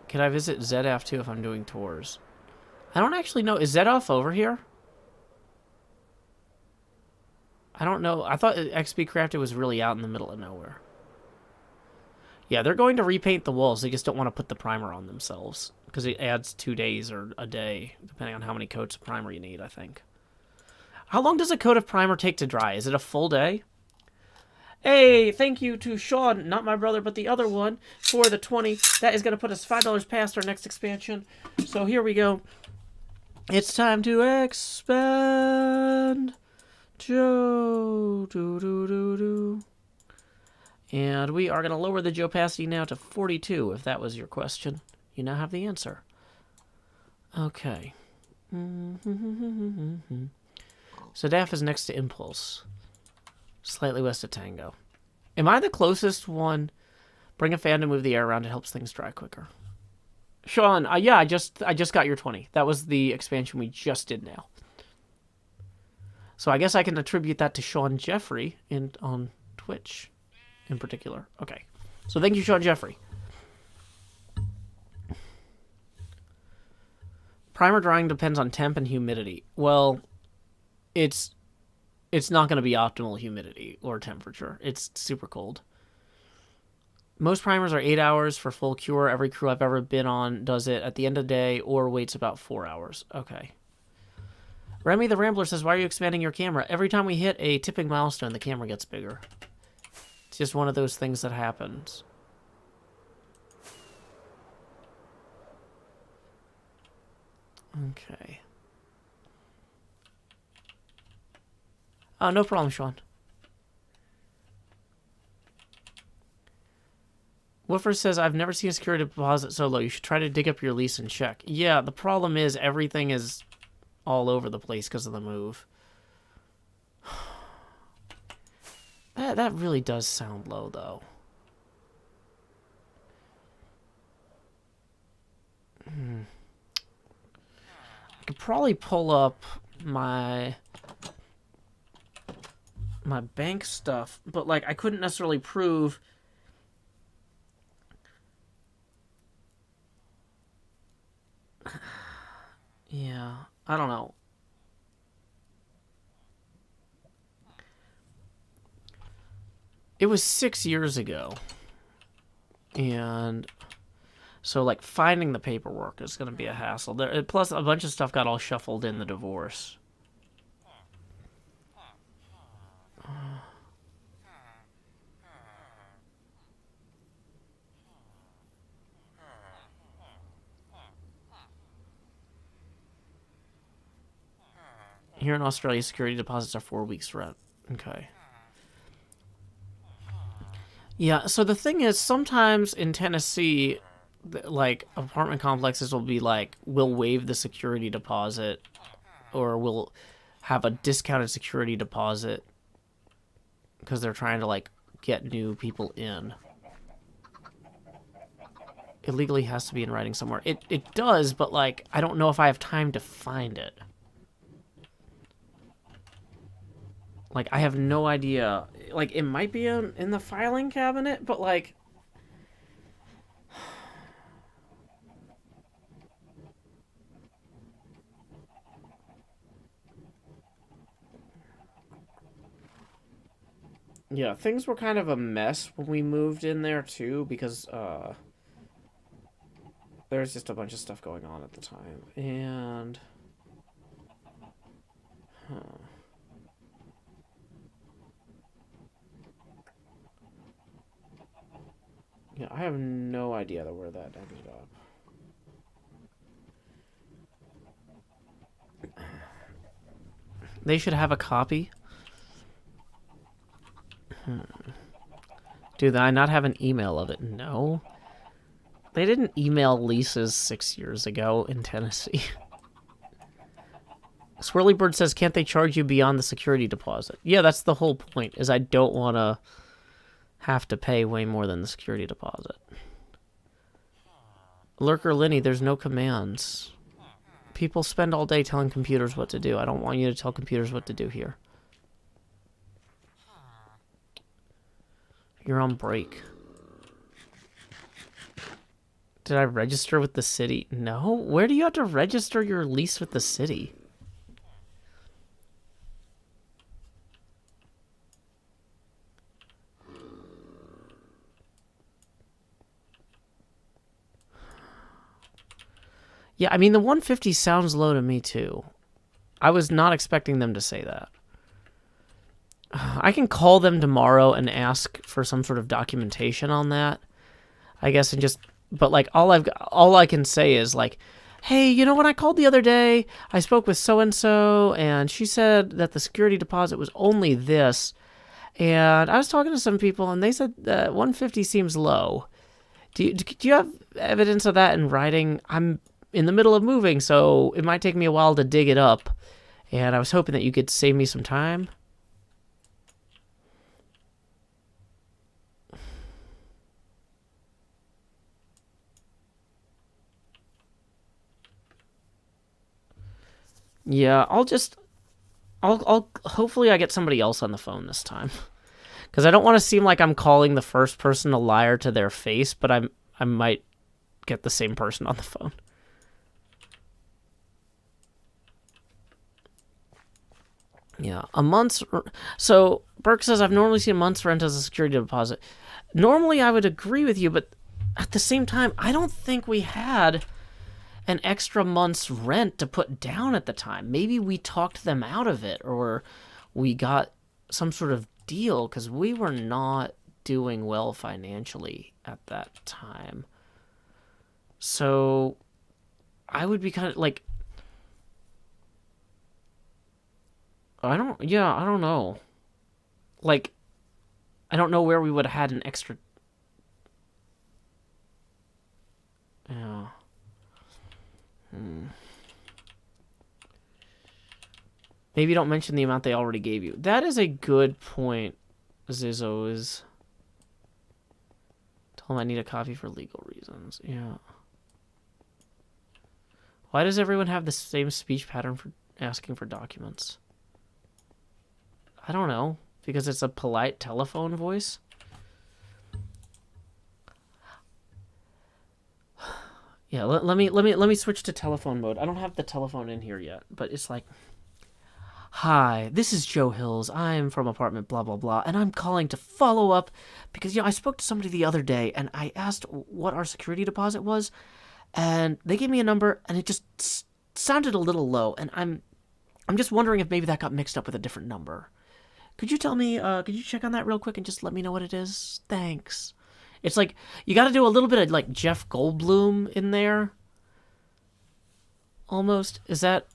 Can I visit ZF too if I'm doing tours? I don't actually know. Is ZF over here? I don't know. I thought XP Crafted was really out in the middle of nowhere. Yeah, they're going to repaint the walls. They just don't want to put the primer on themselves. Because it adds 2 days or a day, depending on how many coats of primer you need, I think. How long does a coat of primer take to dry? Is it a full day? Hey, thank you to Sean, not my brother, but the other one, for the 20. That is going to put us $5 past our next expansion. So here we go. It's time to expand. Joe. And we are going to lower the opacity now to 42, if that was your question. You now have the answer. Okay. So DAF is next to Impulse. Slightly west of Tango. Am I the closest one? Bring a fan to move the air around. It helps things dry quicker. Sean, yeah, I just got your 20. That was the expansion we just did now. So I guess I can attribute that to Sean Jeffrey on Twitch in particular. Okay. So thank you, Sean Jeffrey. Primer drying depends on temp and humidity. Well, it's it's not going to be optimal humidity or temperature. It's super cold. Most primers are 8 hours for full cure. Every crew I've ever been on does it at the end of the day or waits about 4 hours. Okay. Remy the Rambler says, why are you expanding your camera? Every time we hit a tipping milestone, the camera gets bigger. It's just one of those things that happens. Okay. Oh, no problem, Sean. Woofer says, I've never seen a security deposit so low. You should try to dig up your lease and check. Yeah, the problem is everything is all over the place because of the move. That really does sound low, though. I could probably pull up my bank stuff, but, like, I couldn't necessarily prove... Yeah, I don't know. It was 6 years ago. And so, like, finding the paperwork is going to be a hassle. Plus, a bunch of stuff got all shuffled in the divorce. Here in Australia, security deposits are 4 weeks rent. Okay. Yeah, so the thing is, sometimes in Tennessee, like, apartment complexes will be like, we'll waive the security deposit, or we'll have a discounted security deposit, because they're trying to, like, get new people in. It legally has to be in writing somewhere. It does, but, like, I don't know if I have time to find it. Like, I have no idea. Like, it might be in the filing cabinet, but, like... Yeah, things were kind of a mess when we moved in there, too, because, there's just a bunch of stuff going on at the time. And... Yeah, I have no idea where that ended up. They should have a copy. Do I not have an email of it? No. They didn't email leases 6 years ago in Tennessee. Swirlybird says, can't they charge you beyond the security deposit? Yeah, that's the whole point, is I don't want to have to pay way more than the security deposit. Lurker Linny, there's no commands. People spend all day telling computers what to do. I don't want you to tell computers what to do here. You're on break. Did I register with the city? No? Where do you have to register your lease with the city? Yeah, I mean, the 150 sounds low to me, too. I was not expecting them to say that. I can call them tomorrow and ask for some sort of documentation on that, I guess, and just... But, like, all I can say is, like, hey, you know, when I called the other day, I spoke with so-and-so, and she said that the security deposit was only this, and I was talking to some people, and they said that 150 seems low. Do you have evidence of that in writing? I'm in the middle of moving, so it might take me a while to dig it up, and I was hoping that you could save me some time. Yeah, I'll hopefully I get somebody else on the phone this time. Because I don't want to seem like I'm calling the first person a liar to their face, but I might get the same person on the phone. Yeah, a month's... So, Burke says, I've normally seen a month's rent as a security deposit. Normally, I would agree with you, but at the same time, I don't think we had an extra month's rent to put down at the time. Maybe we talked them out of it, or we got some sort of deal, because we were not doing well financially at that time. So, I would be kind of like... I don't know. Like, I don't know where we would have had an extra... Yeah. Maybe don't mention the amount they already gave you. That is a good point, Zizzo is... Tell him I need a copy for legal reasons. Yeah. Why does everyone have the same speech pattern for asking for documents? I don't know. Because it's a polite telephone voice? Yeah, let me switch to telephone mode. I don't have the telephone in here yet, but it's like, hi, this is Joe Hills. I'm from apartment blah blah blah, and I'm calling to follow up because I spoke to somebody the other day and I asked what our security deposit was, and they gave me a number and it just sounded a little low, and I'm just wondering if maybe that got mixed up with a different number. Could you tell me, could you check on that real quick and just let me know what it is? Thanks. It's like, you gotta do a little bit of, like, Jeff Goldblum in there. Almost. Is that...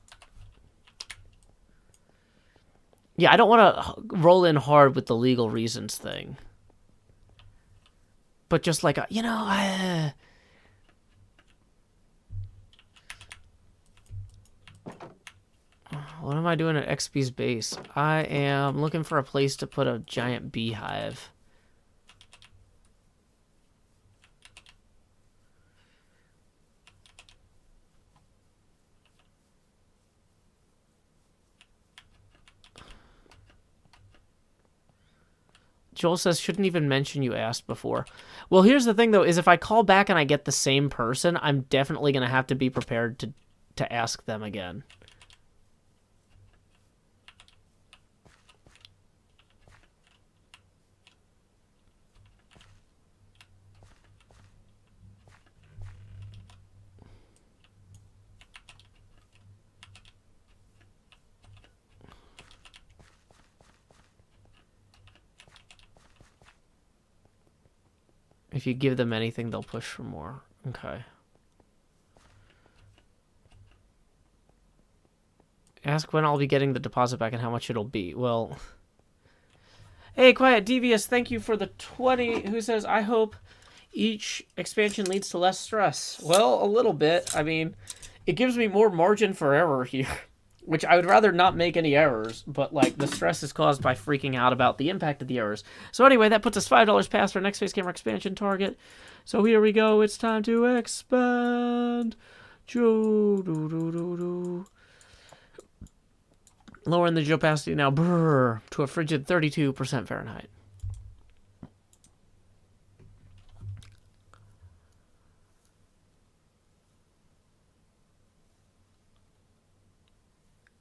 Yeah, I don't want to roll in hard with the legal reasons thing. But just like, what am I doing at XP's base? I am looking for a place to put a giant beehive. Joel says, shouldn't even mention you asked before. Well, here's the thing, though, is if I call back and I get the same person, I'm definitely going to have to be prepared to ask them again. If you give them anything, they'll push for more. Okay. Ask when I'll be getting the deposit back and how much it'll be. Well... Hey, Quiet Devious, thank you for the 20. Who says, I hope each expansion leads to less stress. Well, a little bit. I mean, it gives me more margin for error here. Which I would rather not make any errors, but, like, the stress is caused by freaking out about the impact of the errors. So anyway, that puts us $5 past our next face camera expansion target. So here we go. It's time to expand. Lowering the opacity now to a frigid 32% Fahrenheit.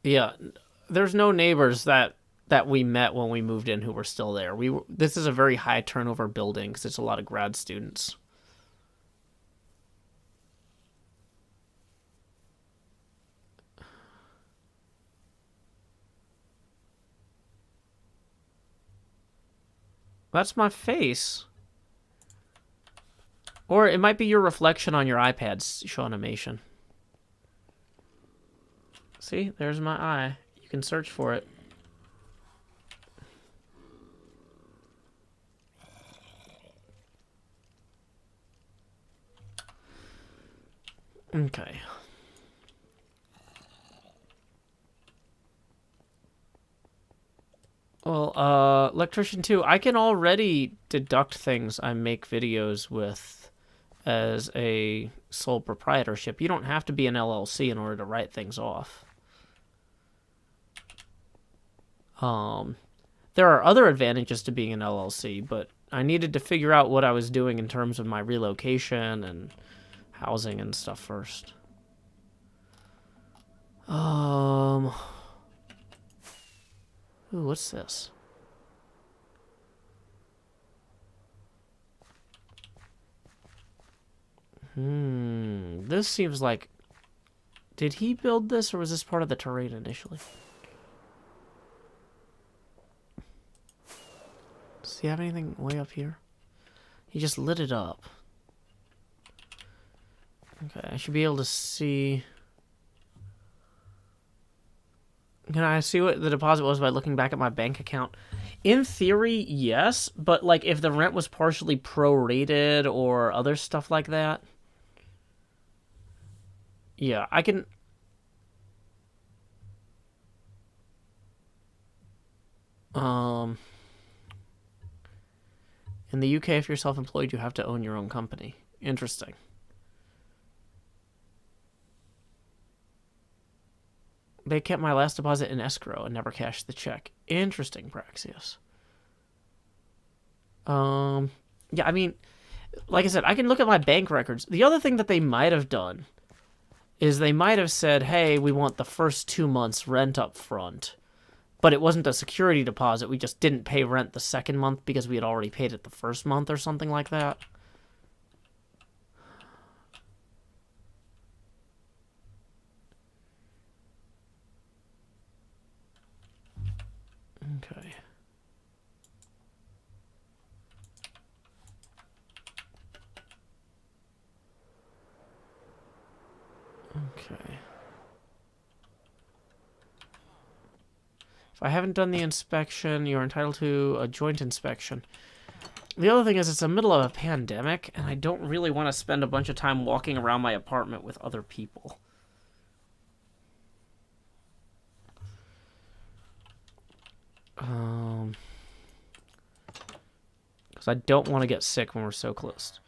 Yeah, there's no neighbors that we met when we moved in who were still there. This is a very high turnover building because it's a lot of grad students. That's my face. Or it might be your reflection on your iPad's show animation. See, there's my eye. You can search for it. Okay. Well, Electrician 2, I can already deduct things I make videos with as a sole proprietorship. You don't have to be an LLC in order to write things off. There are other advantages to being an LLC, but I needed to figure out what I was doing in terms of my relocation and housing and stuff first. what's this? This seems like... Did he build this, or was this part of the terrain initially? Does he have anything way up here? He just lit it up. Okay, I should be able to see... Can I see what the deposit was by looking back at my bank account? In theory, yes, but like if the rent was partially prorated or other stuff like that... Yeah, I can... In the UK, if you're self-employed, you have to own your own company. Interesting. They kept my last deposit in escrow and never cashed the check. Interesting, Praxius. Yeah, I mean, like I said, I can look at my bank records. The other thing that they might have done is they might have said, hey, we want the first 2 months rent up front. But it wasn't a security deposit. We just didn't pay rent the second month because we had already paid it the first month or something like that. Okay. Okay. If I haven't done the inspection, you're entitled to a joint inspection. The other thing is it's the middle of a pandemic, and I don't really want to spend a bunch of time walking around my apartment with other people. Because I don't want to get sick when we're so close.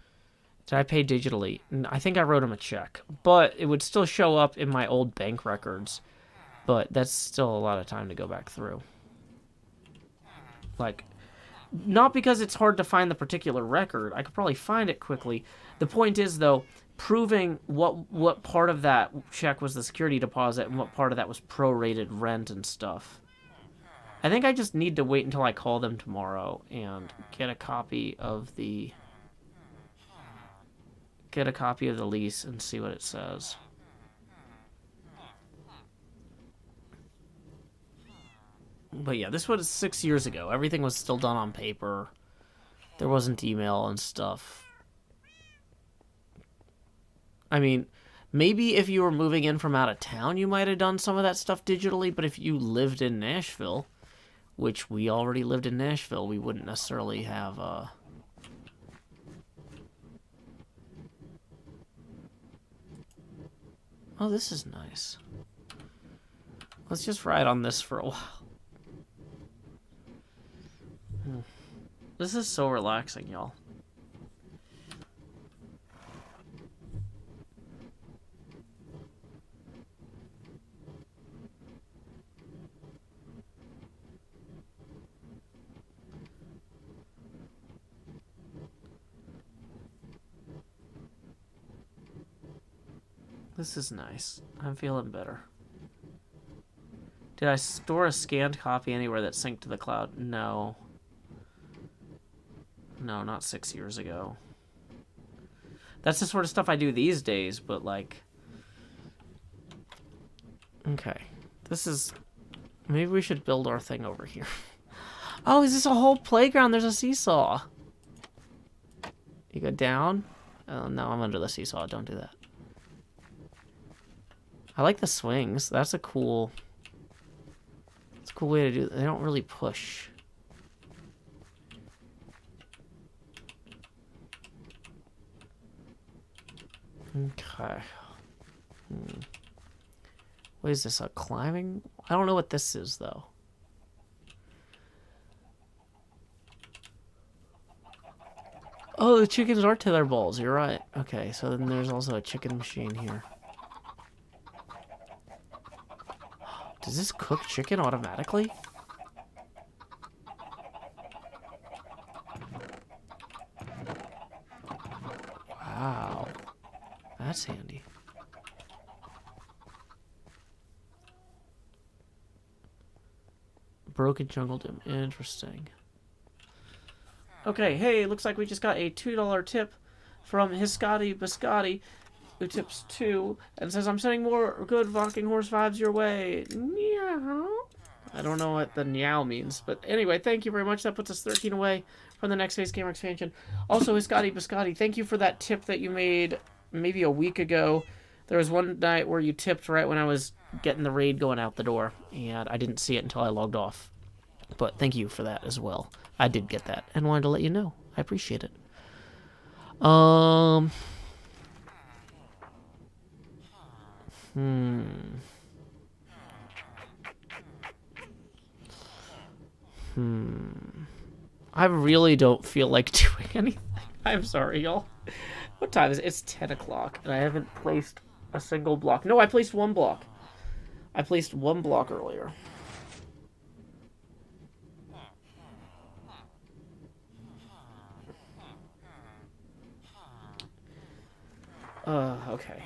Did I pay digitally? I think I wrote him a check, but it would still show up in my old bank records. But that's still a lot of time to go back through. Like, not because it's hard to find the particular record. I could probably find it quickly. The point is, though, proving what part of that check was the security deposit and what part of that was prorated rent and stuff. I think I just need to wait until I call them tomorrow and get a copy of the lease and see what it says. But yeah, this was 6 years ago. Everything was still done on paper. There wasn't email and stuff. I mean, maybe if you were moving in from out of town, you might have done some of that stuff digitally, but if you lived in Nashville, which we already lived in Nashville, we wouldn't necessarily have... Oh, this is nice. Let's just ride on this for a while. This is so relaxing, y'all. This is nice. I'm feeling better. Did I store a scanned copy anywhere that synced to the cloud? No. No, not 6 years ago. That's the sort of stuff I do these days, but like... Okay. This is... Maybe we should build our thing over here. Oh, is this a whole playground? There's a seesaw. You go down? Oh, no, I'm under the seesaw. Don't do that. I like the swings. That's a cool... It's a cool way to do it. They don't really push. Okay. What is this, a climbing? I don't know what this is, though. Oh, the chickens are tether balls. You're right. Okay, so then there's also a chicken machine here. Does this cook chicken automatically? Wow. That's handy. broken jungle gym. Interesting. Okay, hey, looks like we just got a $2 tip from Hiscotti Biscotti, who tips 2 and says, I'm sending more good rocking horse vibes your way. Meow. I don't know what the meow means, but anyway, thank you very much. That puts us 13 away from the next Face Gamer expansion. Also, Hiscotti Biscotti, thank you for that tip that you made maybe a week ago. There was one night where you tipped right when I was getting the raid going out the door, and I didn't see it until I logged off. But thank you for that as well. I did get that and wanted to let you know. I appreciate it. I really don't feel like doing anything. I'm sorry, y'all. What time is it? It's 10 o'clock, and I haven't placed a single block. No, I placed one block. I placed one block earlier. Okay.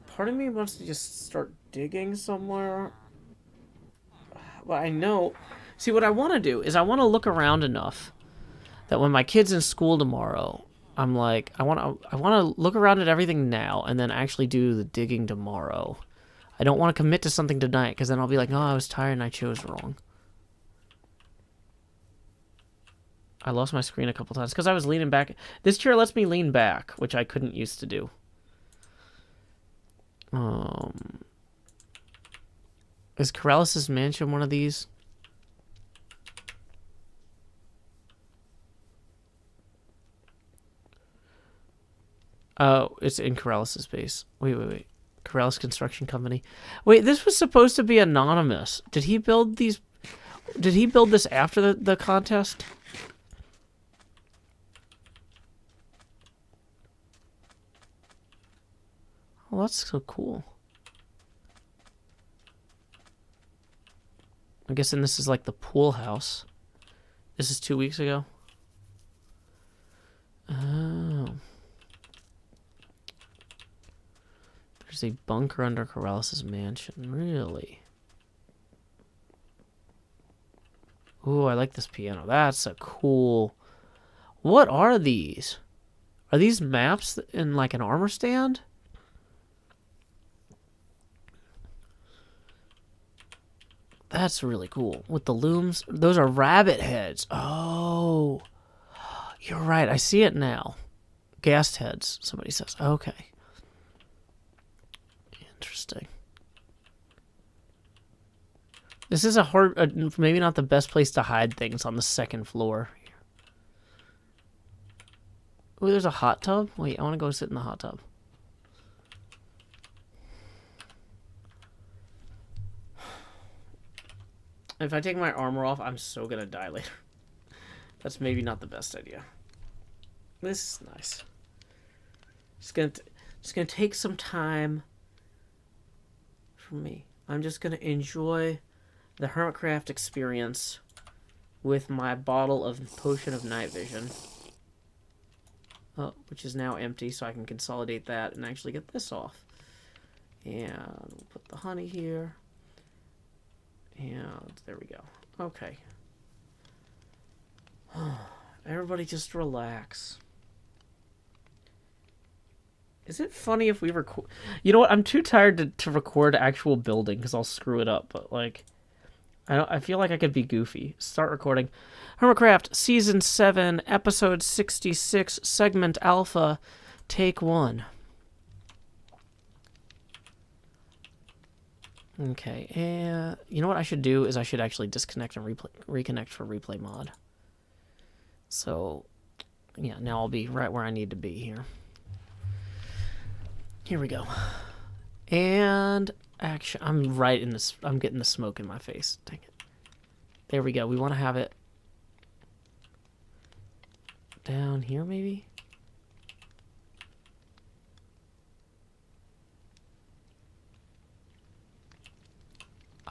Part of me wants to just start digging somewhere. But I know... See, what I want to do is I want to look around enough that when my kid's in school tomorrow, I'm like, I want to look around at everything now and then actually do the digging tomorrow. I don't want to commit to something tonight because then I'll be like, oh, I was tired and I chose wrong. I lost my screen a couple times because I was leaning back. This chair lets me lean back, which I couldn't used to do. Is Corrales' mansion one of these? Oh, it's in Corrales' base. Wait. Corrales Construction Company. Wait, this was supposed to be anonymous. Did he build these? Did he build this after the contest? Oh, that's so cool. I'm guessing this is like the pool house. This is 2 weeks ago. Oh. There's a bunker under Corrales' mansion. Really? Ooh, I like this piano. That's a cool... What are these? Are these maps in like an armor stand? That's really cool. With the looms. Those are rabbit heads. Oh. You're right. I see it now. Ghast heads, somebody says. Okay. Interesting. This is a hard... maybe not the best place to hide things on the second floor. Ooh, there's a hot tub? Wait, I want to go sit in the hot tub. If I take my armor off, I'm so gonna die later. That's maybe not the best idea. This is nice. Just gonna take some time for me. I'm just gonna enjoy the Hermitcraft experience with my bottle of Potion of Night Vision. Oh, which is now empty, so I can consolidate that and actually get this off. And we'll put the honey here. And there we go. Okay. Everybody just relax. Is it funny if we record... You know what? I'm too tired to record actual building because I'll screw it up. But, like, I feel like I could be goofy. Start recording. Hermitcraft, Season 7, Episode 66, Segment Alpha, Take 1. Okay, and you know what I should do is I should actually disconnect and reconnect for replay mod. So, yeah, now I'll be right where I need to be here. Here we go. And actually, I'm right in this. I'm getting the smoke in my face. Dang it. There we go. We want to have it down here, maybe?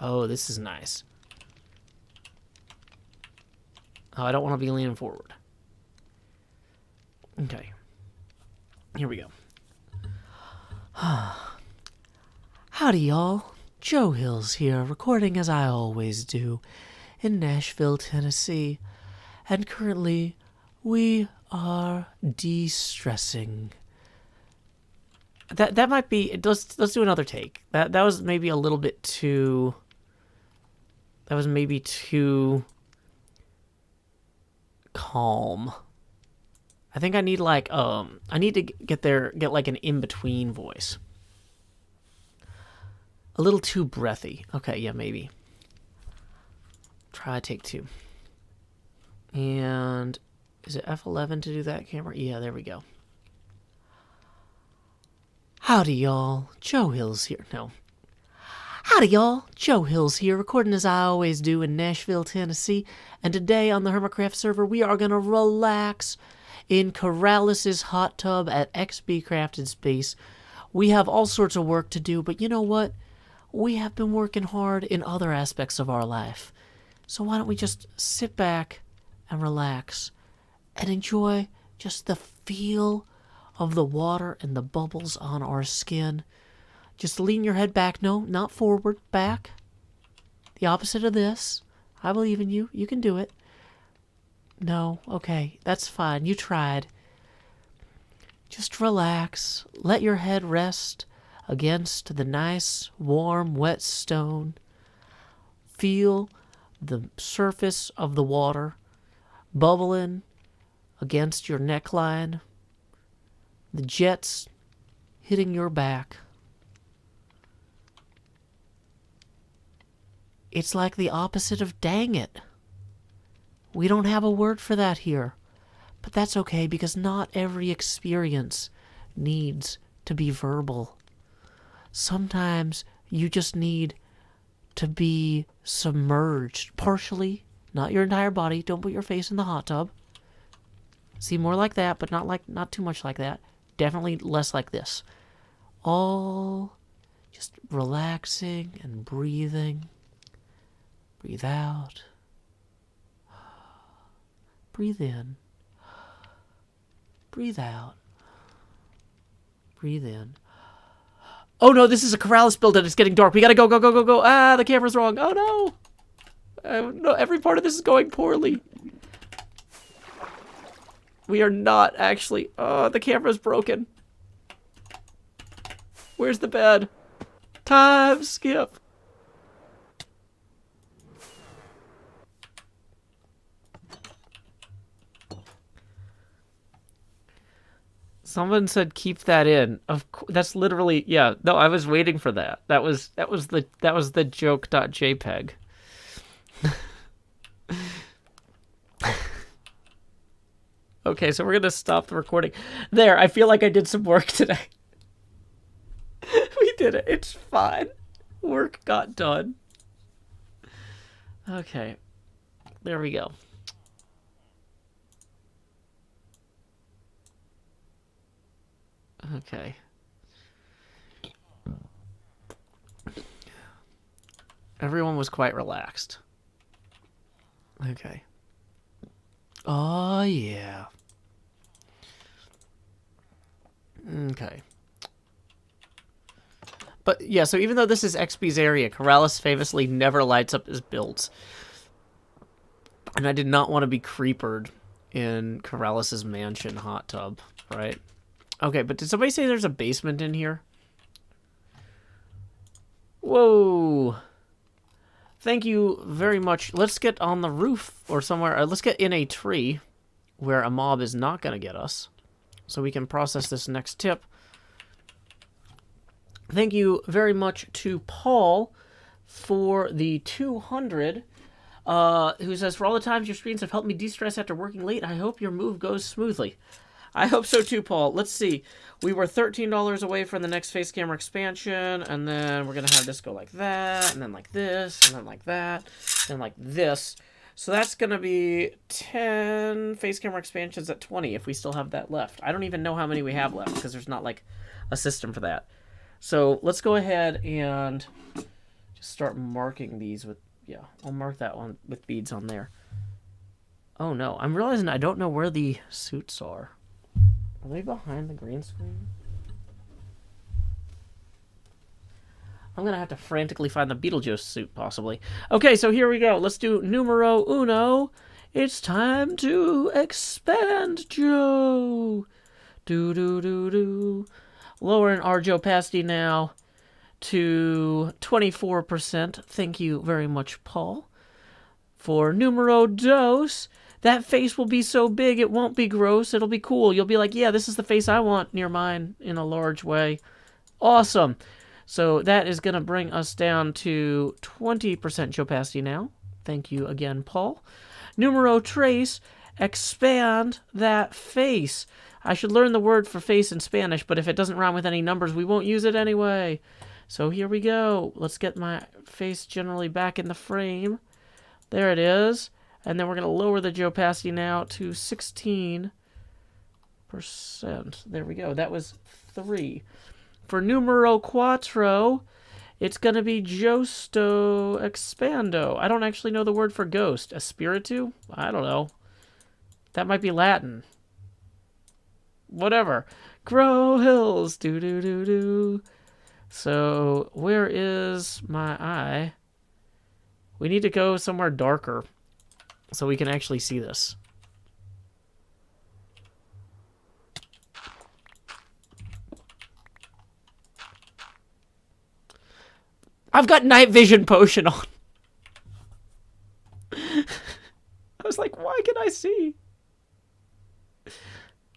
Oh, this is nice. Oh, I don't want to be leaning forward. Okay. Here we go. Howdy, y'all. Joe Hills here, recording as I always do in Nashville, Tennessee. And currently, we are de-stressing. That might be... Let's do another take. That was maybe a little bit too... That was maybe too... calm. I think I need like I need to get like an in-between voice. A little too breathy. Okay, yeah, maybe. Try take 2. And is it F11 to do that camera? Yeah, there we go. Howdy, y'all. Joe Hills here. No. Howdy, y'all. Joe Hills here, recording as I always do in Nashville, Tennessee. And today on the Hermitcraft server, we are going to relax in Corralis's hot tub at XB Crafted Space. We have all sorts of work to do, but you know what? We have been working hard in other aspects of our life. So why don't we just sit back and relax and enjoy just the feel of the water and the bubbles on our skin. Just lean your head back. No, not forward. Back. The opposite of this. I believe in you. You can do it. No. Okay. That's fine. You tried. Just relax. Let your head rest against the nice, warm, wet stone. Feel the surface of the water bubbling against your neckline. The jets hitting your back. It's like the opposite of dang it. We don't have a word for that here. But that's okay, because not every experience needs to be verbal. Sometimes you just need to be submerged, partially, not your entire body. Don't put your face in the hot tub. See, more like that, but not too much like that. Definitely less like this. All just relaxing and breathing. Breathe out. Breathe in. Breathe out. Breathe in. Oh no, this is a Corralis build and it's getting dark. We gotta go, go, go, go, go. Ah, the camera's wrong. Oh no. No, every part of this is going poorly. We are not actually... Oh, the camera's broken. Where's the bed? Time skip. Someone said keep that in. That's literally... Yeah, no, I was waiting for that. That was the joke.jpg. Okay, so we're going to stop the recording. There, I feel like I did some work today. We did it. It's fine. Work got done. Okay. There we go. Okay. Everyone was quite relaxed. Okay. Oh, yeah. Okay. But, yeah, so even though this is XB's area, Corralis famously never lights up his builds. And I did not want to be creepered in Corralis's mansion hot tub, right? Okay, but did somebody say there's a basement in here? Whoa. Thank you very much. Let's get on the roof or somewhere. Let's get in a tree where a mob is not going to get us, so we can process this next tip. Thank you very much to Paul for the 200, who says, for all the times your streams have helped me de-stress after working late, I hope your move goes smoothly. I hope so too, Paul. Let's see. We were $13 away from the next face camera expansion, and then we're going to have this go like that, and then like this, and then like that, and like this. So that's going to be 10 face camera expansions at 20 if we still have that left. I don't even know how many we have left because there's not like a system for that. So let's go ahead and just start marking these with, yeah, I'll mark that one with beads on there. Oh no, I'm realizing I don't know where the suits are. Are they behind the green screen? I'm gonna have to frantically find the Beetlejuice suit, possibly. Okay, so here we go. Let's do numero uno. It's time to expand Joe. Do do do do. Lowering our Joe opacity now to 24%. Thank you very much, Paul. For numero dos, that face will be so big it won't be gross. It'll be cool. You'll be like, yeah, this is the face I want near mine in a large way. Awesome. So that is going to bring us down to 20% Joe opacity now. Thank you again, Paul. Numero tres, expand that face. I should learn the word for face in Spanish, but if it doesn't rhyme with any numbers, we won't use it anyway. So here we go. Let's get my face generally back in the frame. There it is. And then we're going to lower the Joe opacity now to 16%. There we go. That was 3. For numero cuatro, it's going to be Josto Expando. I don't actually know the word for ghost. Espiritu? I don't know. That might be Latin. Whatever. Grow hills. Do do do do. So, where is my eye? We need to go somewhere darker so we can actually see this. I've got night vision potion on. I was like, why can I see?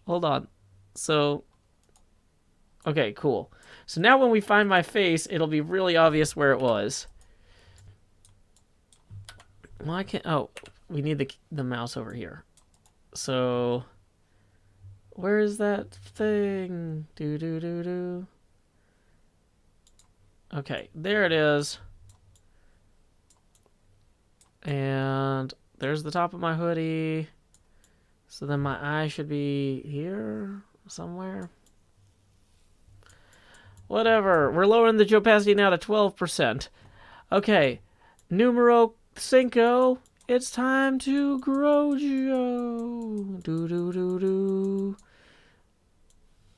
Hold on. So, okay, cool. So now when we find my face, it'll be really obvious where it was. Well, I can't... Oh, we need the mouse over here. So, where is that thing? Do do do do. Okay, there it is. And there's the top of my hoodie. So then my eye should be here somewhere. Whatever. We're lowering the Joe opacity now to 12%. Okay. Numero cinco. It's time to grow Joe. Do do do do.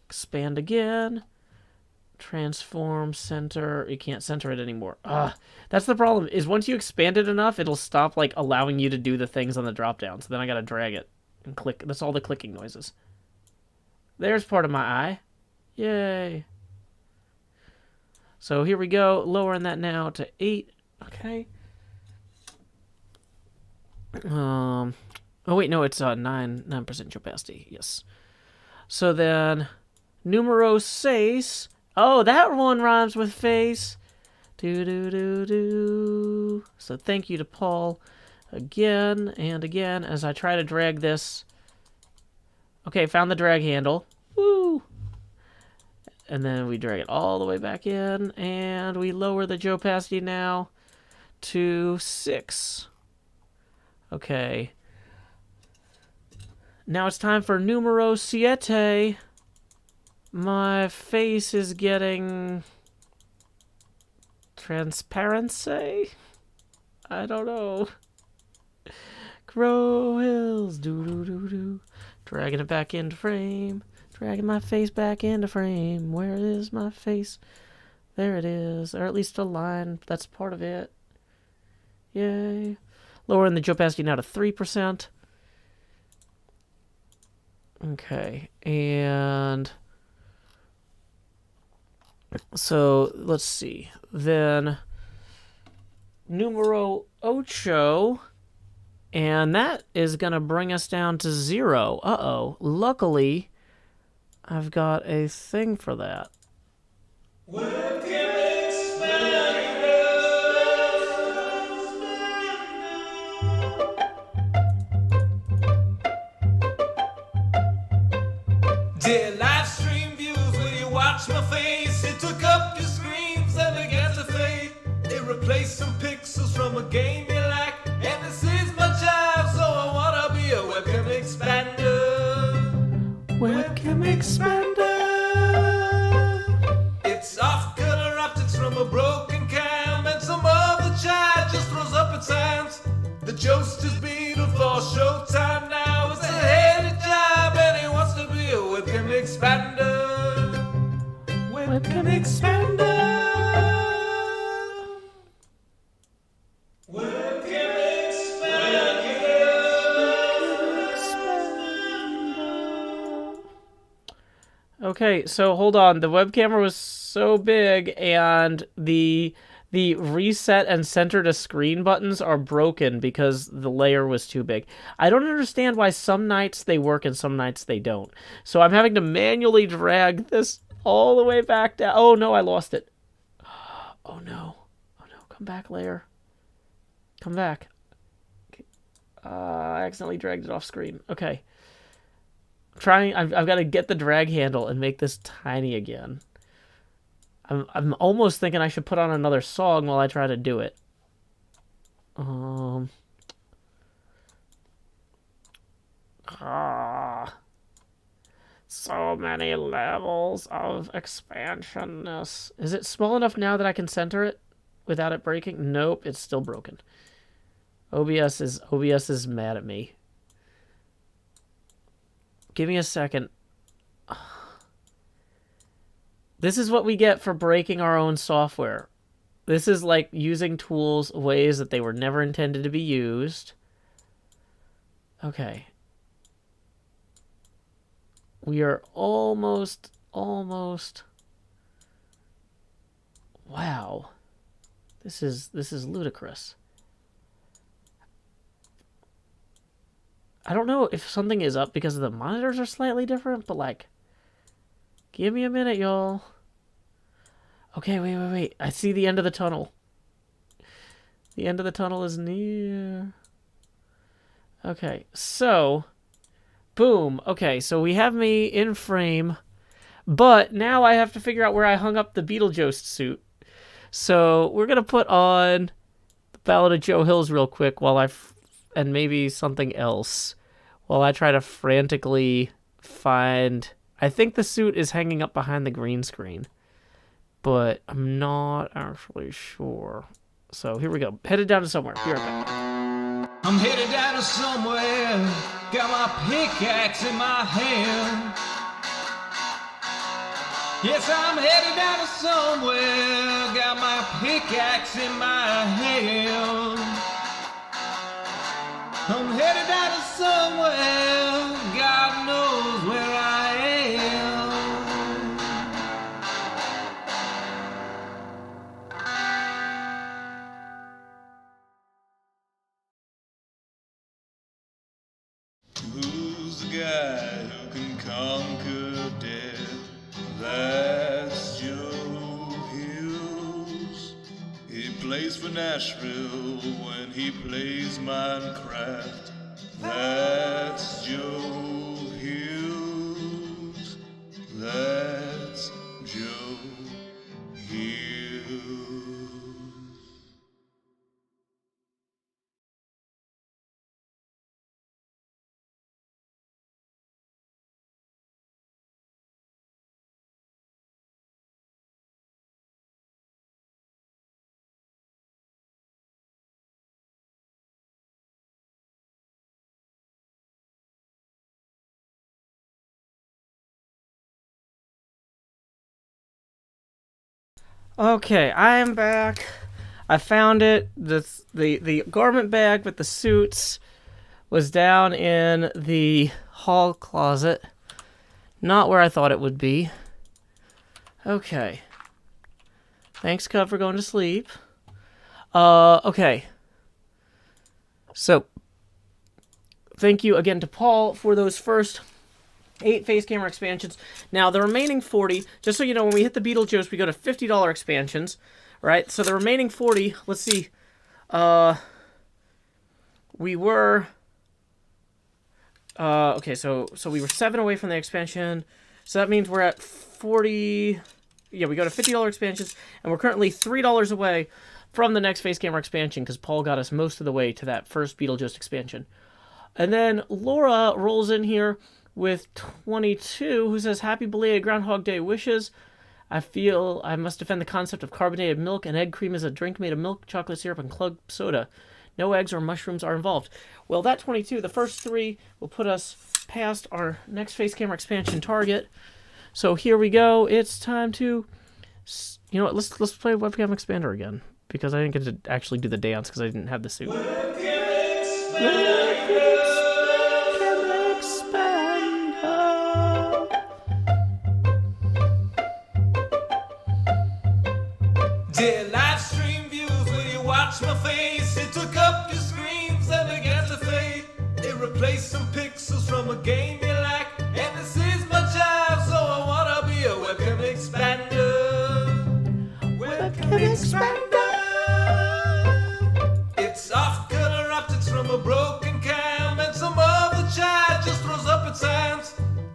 Expand again. Transform, center. You can't center it anymore. That's the problem, is once you expand it enough, it'll stop like allowing you to do the things on the drop down. So then I gotta drag it and click. That's all the clicking noises. There's part of my eye. Yay. So here we go, lowering that now to 8. Okay. Oh wait, no, it's 9% Joe opacity. Yes. So then numero seis. Oh, that one rhymes with face. Do do do do. So thank you to Paul again and again as I try to drag this. Okay, found the drag handle. Woo! And then we drag it all the way back in, and we lower the Joe opacity now to 6. Okay. Now it's time for numero siete. My face is getting transparency? I don't know. Grow hills, do-do-do-do. Dragging it back into frame. Dragging my face back into frame. Where is my face? There it is. Or at least a line. That's part of it. Yay. Lowering the Joe opacity now to 3%. Okay. And so, let's see. Then, numero ocho. And that is going to bring us down to 0. Uh-oh. Luckily, I've got a thing for that. Dear live stream viewers, will you watch my face? It took up your screens and began to fade. It replaced some pixels from a game you like. And this is my job, so I wanna be a webcam expander. Webcam expander. It's off-color optics from a broken cam, and some other child just throws up its hands. The Jost is beaten for showtime now. It's a heady job, and he wants to be a webcam expander. Okay, so hold on. The web camera was so big, and the reset and center to screen buttons are broken because the layer was too big. I don't understand why some nights they work and some nights they don't. So I'm having to manually drag this all the way back down. Oh no, I lost it. Oh no. Oh no, come back, layer. Come back. Okay. I accidentally dragged it off screen. Okay. I've got to get the drag handle and make this tiny again. I'm almost thinking I should put on another song while I try to do it. So many levels of expansionness. Is it small enough now that I can center it without it breaking? Nope, it's still broken. OBS is mad at me. Give me a second. This is what we get for breaking our own software. This is like using tools ways that they were never intended to be used. Okay. We are almost. Wow. This is ludicrous. I don't know if something is up because the monitors are slightly different, but like, give me a minute, y'all. Okay, wait. I see the end of the tunnel. The end of the tunnel is near. Okay, so, boom. Okay, so we have me in frame, but now I have to figure out where I hung up the Beetlejuice suit. So we're going to put on the Ballad of Joe Hills real quick while and maybe something else while I try to frantically find... I think the suit is hanging up behind the green screen, but I'm not actually sure. So here we go. Headed down to somewhere. Be right back. I'm headed down to somewhere, got my pickaxe in my hand. Yes, I'm headed down to somewhere, got my pickaxe in my hand. I'm headed down to somewhere, God knows where I am. Who's the guy who can conquer death? That's Joe Hills. He plays for Nashville when he plays Minecraft. That's Joe Hills. That's Joe Hills. Okay, I am back. I found it. The garment bag with the suits was down in the hall closet. Not where I thought it would be. Okay. Thanks, Cub, for going to sleep. Okay. So, thank you again to Paul for those first 8 face camera expansions. Now, the remaining 40, just so you know, when we hit the Beetlejuice, we go to $50 expansions, right? So the remaining 40, let's see, we were, okay, so we were 7 away from the expansion, so that means we're at 40, yeah, we go to $50 expansions, and we're currently $3 away from the next face camera expansion, because Paul got us most of the way to that first Beetlejuice expansion. And then Laura rolls in here with 22, who says, happy belated Groundhog Day wishes. I feel I must defend the concept of carbonated milk and egg cream as a drink made of milk, chocolate syrup, and club soda. No eggs or mushrooms are involved. Well, that 22, the first 3, will put us past our next face camera expansion target. So here we go. It's time to, you know what, let's play Webcam Expander again, because I didn't get to actually do the dance because I didn't have the suit.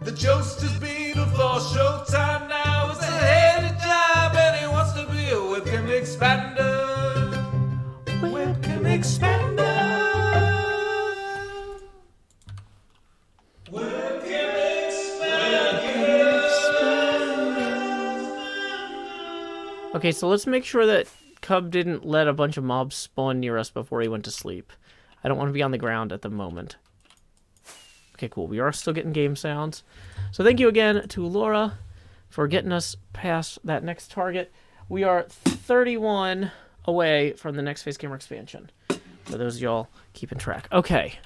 The Jost is beautiful, showtime now. It's a heady job, and he wants to be a webcam expander. Webcam expander. Webcam expander. Okay, so let's make sure that Cub didn't let a bunch of mobs spawn near us before he went to sleep. I don't want to be on the ground at the moment. Okay, cool. We are still getting game sounds. So thank you again to Laura for getting us past that next target. We are 31 away from the next face camera expansion. For those of y'all keeping track. Okay.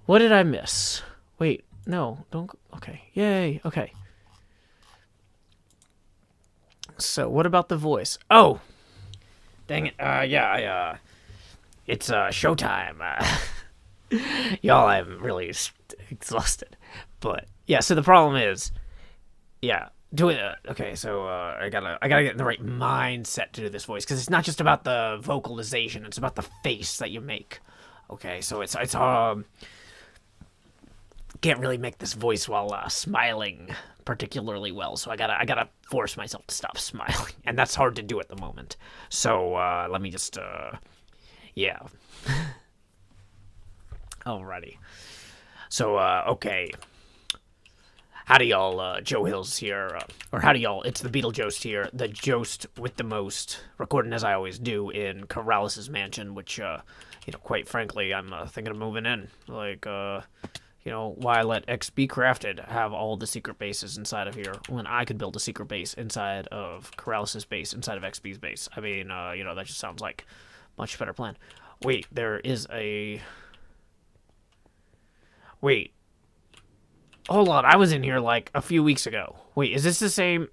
What did I miss? Wait, no, don't... Okay, yay, okay. So, what about the voice? Oh! Dang it, yeah, it's, showtime. Y'all, I'm really exhausted. But, yeah, so the problem is, yeah, doing it. Okay, so, I gotta get in the right mindset to do this voice, because it's not just about the vocalization, it's about the face that you make. Okay, so it's can't really make this voice while, smiling particularly well, so I gotta force myself to stop smiling, and that's hard to do at the moment. So, let me just, yeah. Alrighty. So, okay. Howdy y'all, Joe Hills here, or howdy y'all, it's the Beetlejost here, the Jost with the most, recording as I always do in Corrales' mansion, which, you know, quite frankly, I'm thinking of moving in. Like, you know, why let XB Crafted have all the secret bases inside of here when I could build a secret base inside of Corrales' base, inside of XB's base? I mean, you know, that just sounds like a much better plan. Wait, there is a... Wait. Hold on, I was in here, like, a few weeks ago. Wait, is this the same...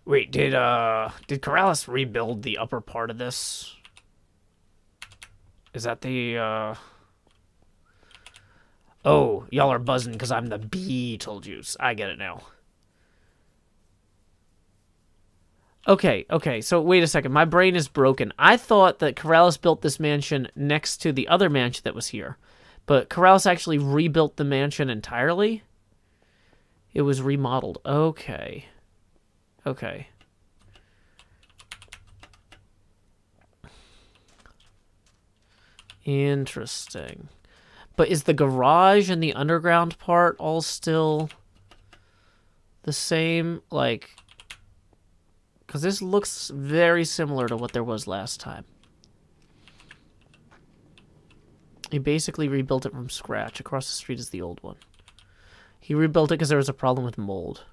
Wait, did Corrales rebuild the upper part of this? Is that the, Oh, y'all are buzzing because I'm the Beetlejuice. I get it now. Okay, so wait a second. My brain is broken. I thought that Corrales built this mansion next to the other mansion that was here. But Corrales actually rebuilt the mansion entirely? It was remodeled. Okay. Okay. Interesting. But is the garage and the underground part all still the same? Like, because this looks very similar to what there was last time. He basically rebuilt it from scratch. Across the street is the old one. He rebuilt it because there was a problem with mold.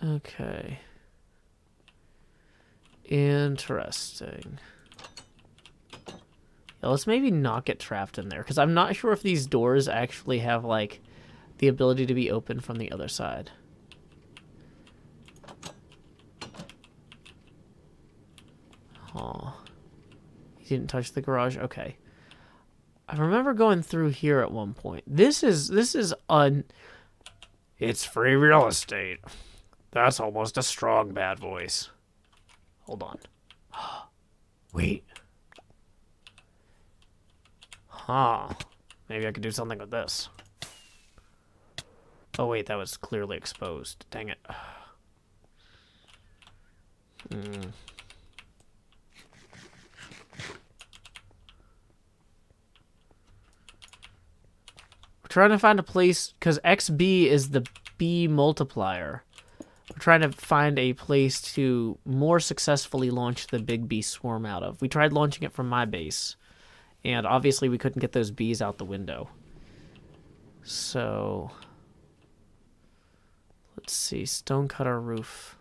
Okay. Interesting. Yeah, let's maybe not get trapped in there, because I'm not sure if these doors actually have, like, the ability to be open from the other side. Oh. He didn't touch the garage? Okay. I remember going through here at one point. This is It's free real estate. That's almost a strong bad voice. Hold on. Wait. Huh. Maybe I could do something with this. Oh wait, that was clearly exposed. Dang it. We're trying to find a place, because XB is the B multiplier. We're trying to find a place to more successfully launch the big bee swarm out of. We tried launching it from my base, and obviously we couldn't get those bees out the window. So, let's see, stonecutter roof.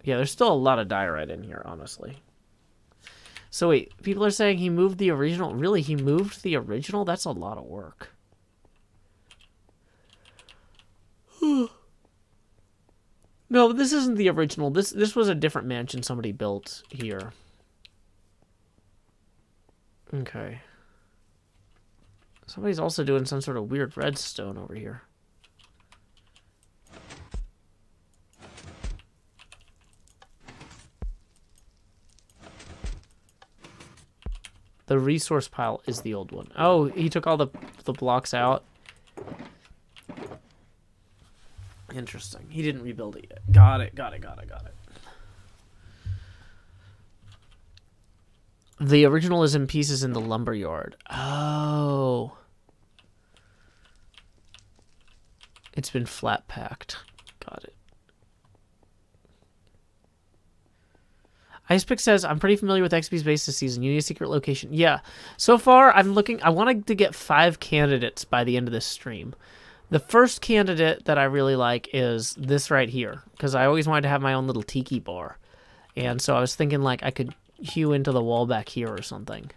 Yeah, there's still a lot of diorite in here, honestly. So wait, people are saying he moved the original. Really, he moved the original? That's a lot of work. No, this isn't the original. This was a different mansion somebody built here. Okay. Somebody's also doing some sort of weird redstone over here. The resource pile is the old one. Oh, he took all the blocks out. Interesting. He didn't rebuild it yet. Got it. The original is in pieces in the lumber yard. Oh. It's been flat packed. Got it. Icepick says, I'm pretty familiar with XP's base this season. You need a secret location. Yeah. So far, I'm looking... I wanted to get 5 candidates by the end of this stream. The first candidate that I really like is this right here, because I always wanted to have my own little tiki bar. And so I was thinking, like, I could hew into the wall back here or something.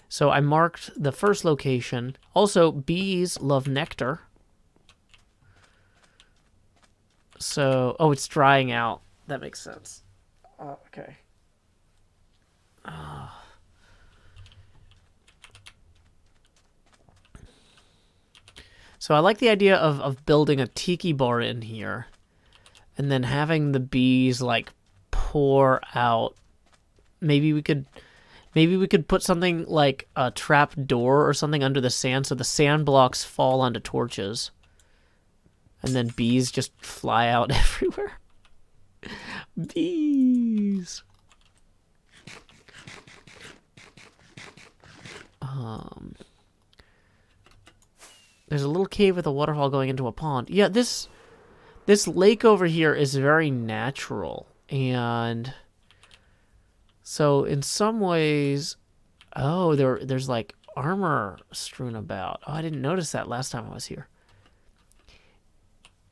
So I marked the first location. Also, bees love nectar. So... Oh, it's drying out. That makes sense. Oh, okay. So I like the idea of building a tiki bar in here and then having the bees like pour out. Maybe we could put something like a trap door or something under the sand so the sand blocks fall onto torches and then bees just fly out everywhere. Bees. There's a little cave with a waterfall going into a pond. Yeah, this lake over here is very natural. And so in some ways... Oh, there's like armor strewn about. Oh, I didn't notice that last time I was here.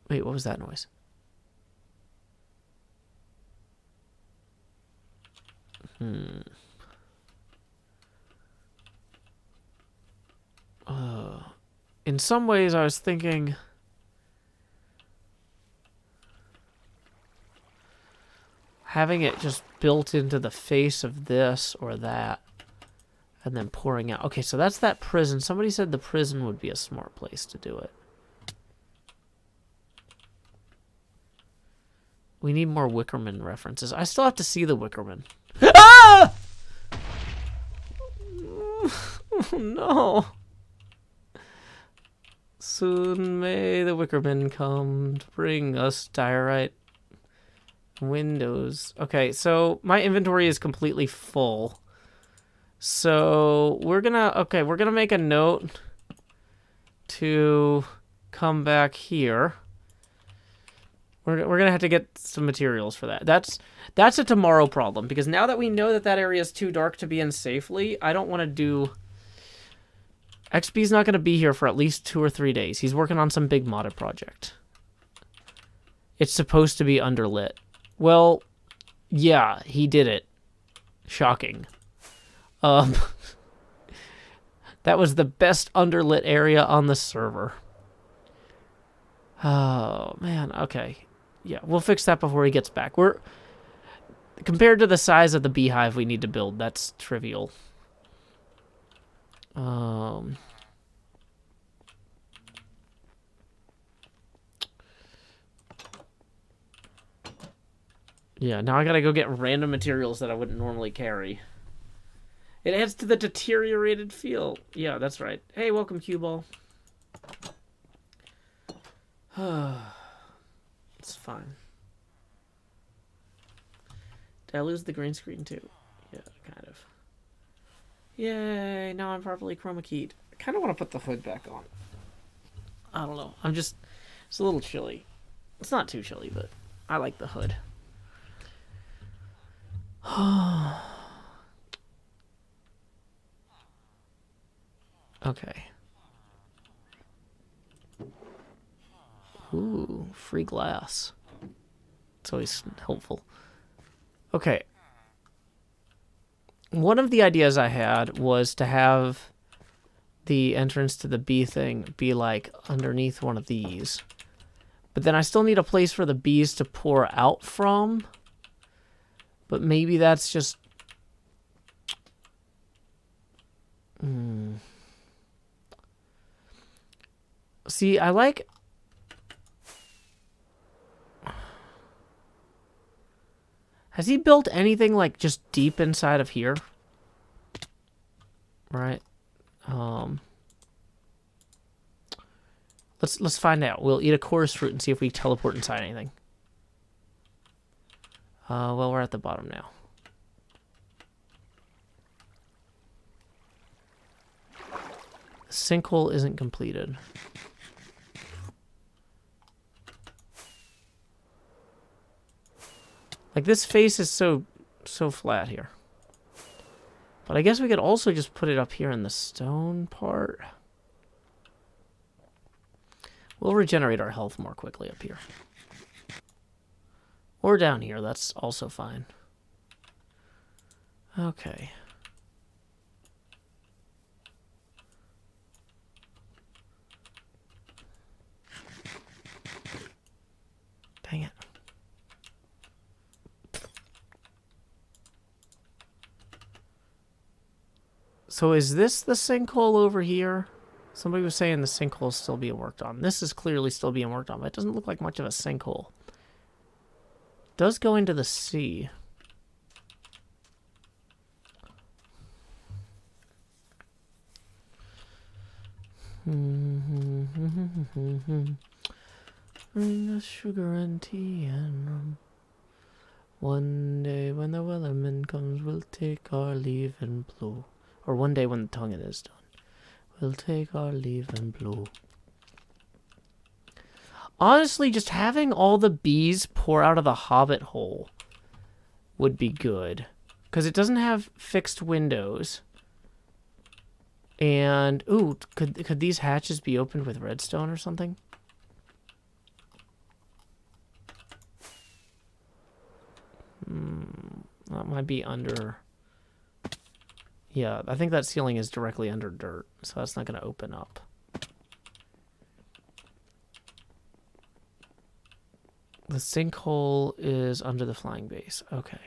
Wait, what was that noise? In some ways, I was thinking... having it just built into the face of this or that. And then pouring out. Okay, so that's that prison. Somebody said the prison would be a smart place to do it. We need more Wickerman references. I still have to see the Wickerman. Ah! Oh, no. Soon may the Wickerman come to bring us diorite windows. Okay, so my inventory is completely full. So we're gonna make a note to come back here. We're gonna have to get some materials for that. That's a tomorrow problem, because now that we know that that area is too dark to be in safely, I don't want to do... XB's not gonna be here for at least 2 or 3 days. He's working on some big modded project. It's supposed to be underlit. Well, yeah, he did it. Shocking. That was the best underlit area on the server. Oh, man, okay. Yeah, we'll fix that before he gets back. Compared to the size of the beehive we need to build, that's trivial. Yeah, now I gotta go get random materials that I wouldn't normally carry. It adds to the deteriorated feel. Yeah, that's right. Hey, welcome, Cue Ball. It's fine. Did I lose the green screen too? Yeah, kind of. Yay, now I'm properly chroma keyed. I kind of want to put the hood back on. I don't know. It's a little chilly. It's not too chilly, but I like the hood. Okay. Ooh, free glass. It's always helpful. Okay. One of the ideas I had was to have the entrance to the bee thing be like underneath one of these. But then I still need a place for the bees to pour out from. But maybe that's just... See, I like... Has he built anything like just deep inside of here? right? Let's find out. We'll eat a chorus fruit and see if we teleport inside anything. Well, we're at the bottom now. The sinkhole isn't completed. Like, this face is so flat here. But I guess we could also just put it up here in the stone part. We'll regenerate our health more quickly up here. Or down here, that's also fine. Okay. Dang it. So is this the sinkhole over here? Somebody was saying the sinkhole is still being worked on. This is clearly still being worked on, but it doesn't look like much of a sinkhole. It does go into the sea. Bring us sugar and tea and rum. One day when the wellerman comes, we'll take our leave and blow. Or one day when the tongue is done, we'll take our leave and blow. Honestly, just having all the bees pour out of the hobbit hole would be good. Because it doesn't have fixed windows. And, ooh, could these hatches be opened with redstone or something? That might be under... Yeah, I think that ceiling is directly under dirt, so that's not going to open up. The sinkhole is under the flying base. Okay.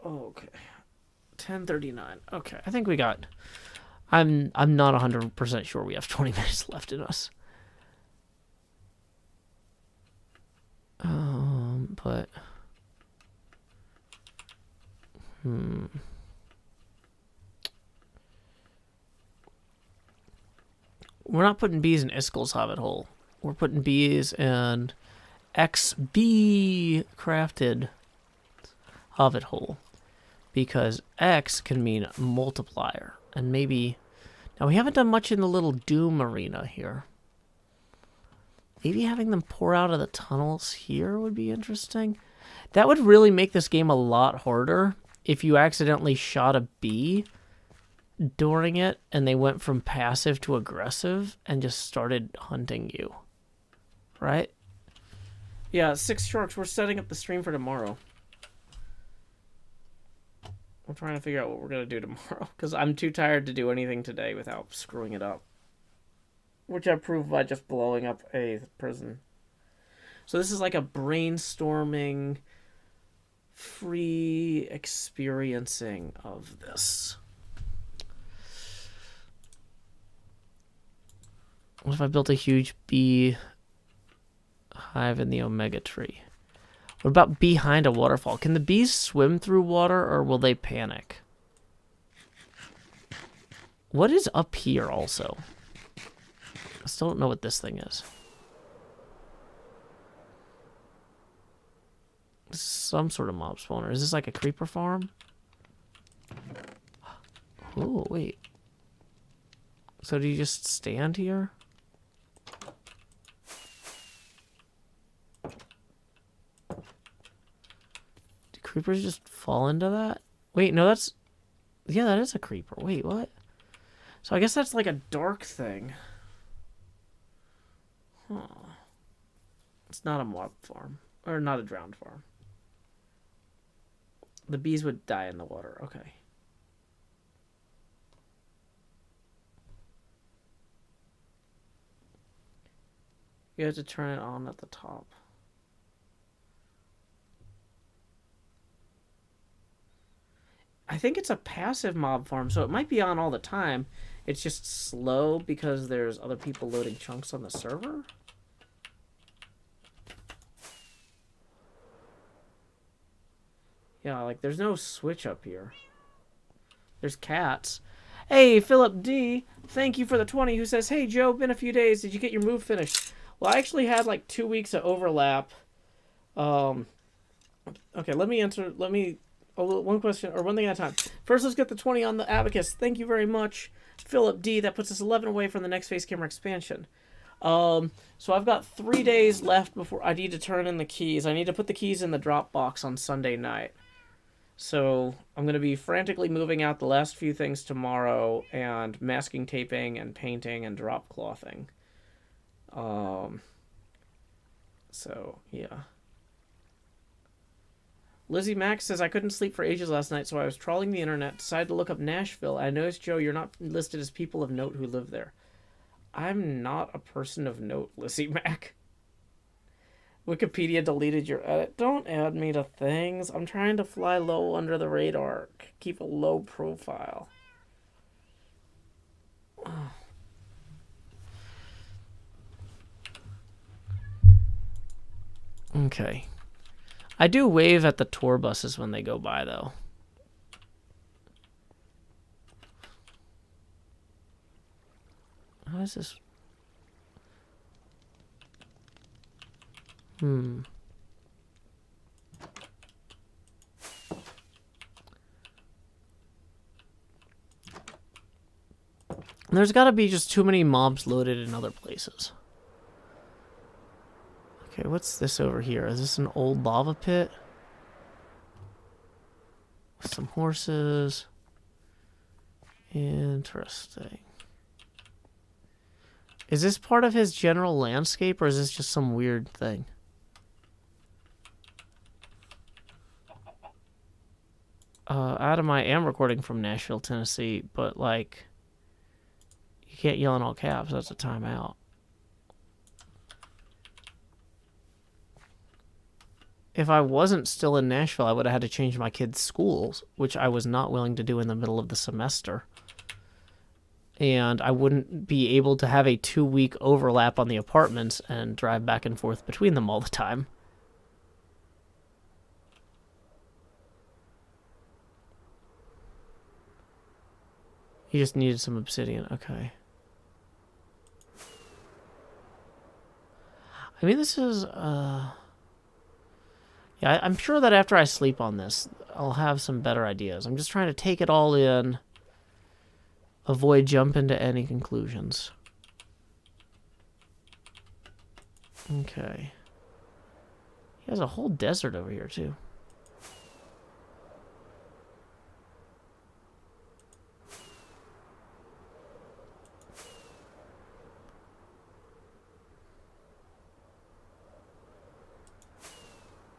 Okay. 10:39. Okay, I think we got... I'm not 100% sure we have 20 minutes left in us. But... We're not putting bees in Iskel's hobbit hole. We're putting bees in XB crafted hobbit hole. Because X can mean multiplier. And maybe... Now, we haven't done much in the little Doom arena here. Maybe having them pour out of the tunnels here would be interesting. That would really make this game a lot harder if you accidentally shot a bee during it and they went from passive to aggressive and just started hunting you. Right? Yeah, 6 Sharks. We're setting up the stream for tomorrow. I'm trying to figure out what we're going to do tomorrow because I'm too tired to do anything today without screwing it up. Which I proved by just blowing up a prison. So this is like a brainstorming, free experiencing of this. What if I built a huge bee hive in the Omega tree? What about behind a waterfall? Can the bees swim through water or will they panic? What is up here also? I still don't know what this thing is. This is some sort of mob spawner. Is this like a creeper farm? Oh, wait. So do you just stand here? Do creepers just fall into that? Wait, no, that's... Yeah, that is a creeper. Wait, what? So I guess that's like a dark thing. Huh. It's not a mob farm. Or not a drowned farm. The bees would die in the water. Okay. You have to turn it on at the top. I think it's a passive mob farm, so it might be on all the time. It's just slow because there's other people loading chunks on the server. Yeah, like there's no switch up here. There's cats. Hey, Philip D, thank you for the 20, who says, hey, Joe, been a few days. Did you get your move finished? Well, I actually had like 2 weeks of overlap. Okay, let me answer. One question, or one thing at a time. First, let's get the 20 on the Abacus. Thank you very much, Philip D. That puts us 11 away from the next face camera expansion. So I've got 3 days left before I need to turn in the keys. I need to put the keys in the drop box on Sunday night. So I'm going to be frantically moving out the last few things tomorrow and masking taping and painting and drop clothing. So, yeah. Lizzie Max says, I couldn't sleep for ages last night, so I was trawling the internet, decided to look up Nashville. I noticed, Joe, you're not listed as people of note who live there. I'm not a person of note, Lizzie Mac. Wikipedia deleted your edit. Don't add me to things. I'm trying to fly low under the radar. Keep a low profile. Okay. I do wave at the tour buses when they go by, though. How is this? There's got to be just too many mobs loaded in other places. Okay, what's this over here? Is this an old lava pit? With some horses. Interesting. Is this part of his general landscape, or is this just some weird thing? Adam, I am recording from Nashville, Tennessee, but, like, you can't yell in all caps. That's a timeout. If I wasn't still in Nashville, I would have had to change my kids' schools, which I was not willing to do in the middle of the semester. And I wouldn't be able to have a 2-week overlap on the apartments and drive back and forth between them all the time. He just needed some obsidian. Okay. I mean, this is, yeah, I'm sure that after I sleep on this, I'll have some better ideas. I'm just trying to take it all in, avoid jumping to any conclusions. Okay. He has a whole desert over here, too.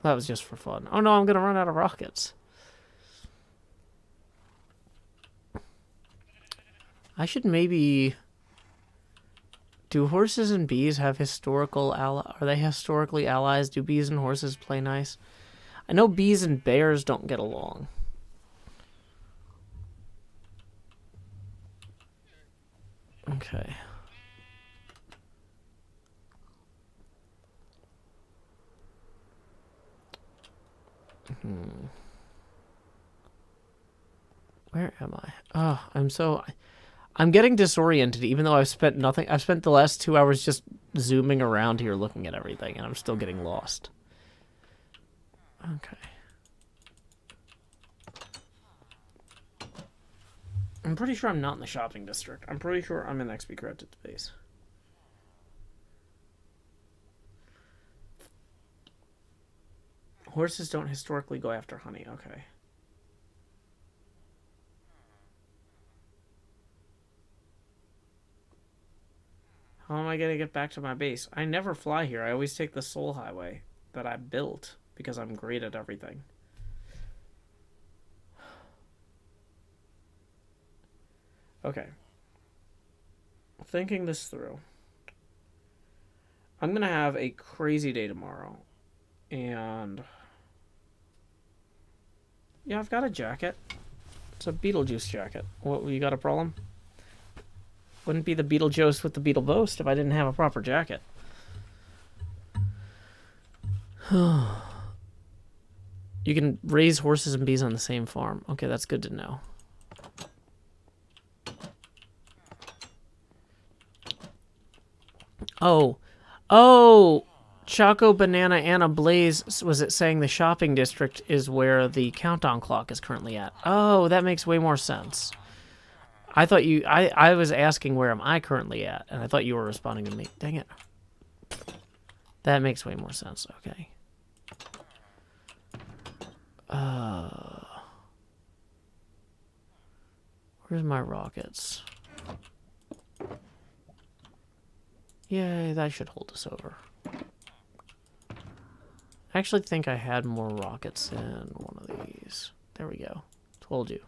That was just for fun. Oh no, I'm gonna run out of rockets. I should maybe... Do horses and bees have historical Are they historically allies? Do bees and horses play nice? I know bees and bears don't get along. Okay. Where am I? Oh, I'm getting disoriented, even though I've spent nothing. I've spent the last 2 hours just zooming around here looking at everything, and I'm still getting lost. Okay. I'm pretty sure I'm not in the shopping district. I'm pretty sure I'm in XP corrupted space. Horses don't historically go after honey. Okay. How am I going to get back to my base? I never fly here. I always take the soul highway that I built because I'm great at everything. Okay. Thinking this through. I'm going to have a crazy day tomorrow. And... yeah, I've got a jacket. It's a Beetlejuice jacket. What, you got a problem? Wouldn't be the Beetlejuice with the Beetle Boast if I didn't have a proper jacket. You can raise horses and bees on the same farm. Okay, that's good to know. Oh. Oh! Choco, Banana, Anna, Blaze, was it saying the shopping district is where the countdown clock is currently at? Oh, that makes way more sense. I thought you... I was asking where am I currently at, and I thought you were responding to me. Dang it. That makes way more sense. Okay. Where's my rockets? Yay, that should hold us over. I actually think I had more rockets in one of these. There we go. Told you.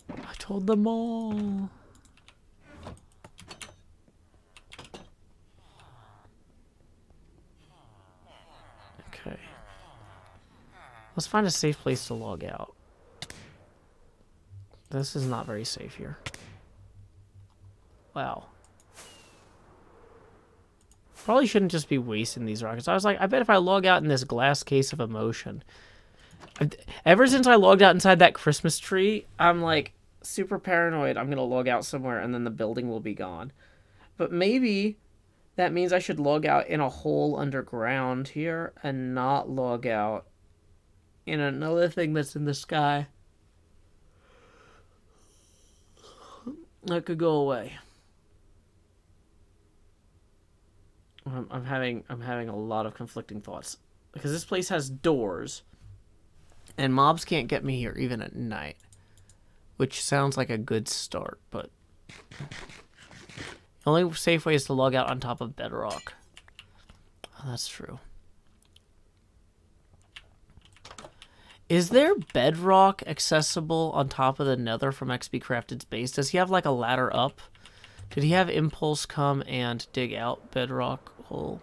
I told them all. Okay. Let's find a safe place to log out. This is not very safe here. Wow. Probably shouldn't just be wasting these rockets. I was like, I bet if I log out in this glass case of emotion. Ever since I logged out inside that Christmas tree, I'm like super paranoid. I'm going to log out somewhere and then the building will be gone. But maybe that means I should log out in a hole underground here and not log out in another thing that's in the sky. That could go away. I'm having a lot of conflicting thoughts because this place has doors and mobs can't get me here even at night, which sounds like a good start, but the only safe way is to log out on top of bedrock. Oh, that's true. Is there bedrock accessible on top of the nether from XP Crafted's base? Does he have like a ladder up? Did he have Impulse come and dig out bedrock hole?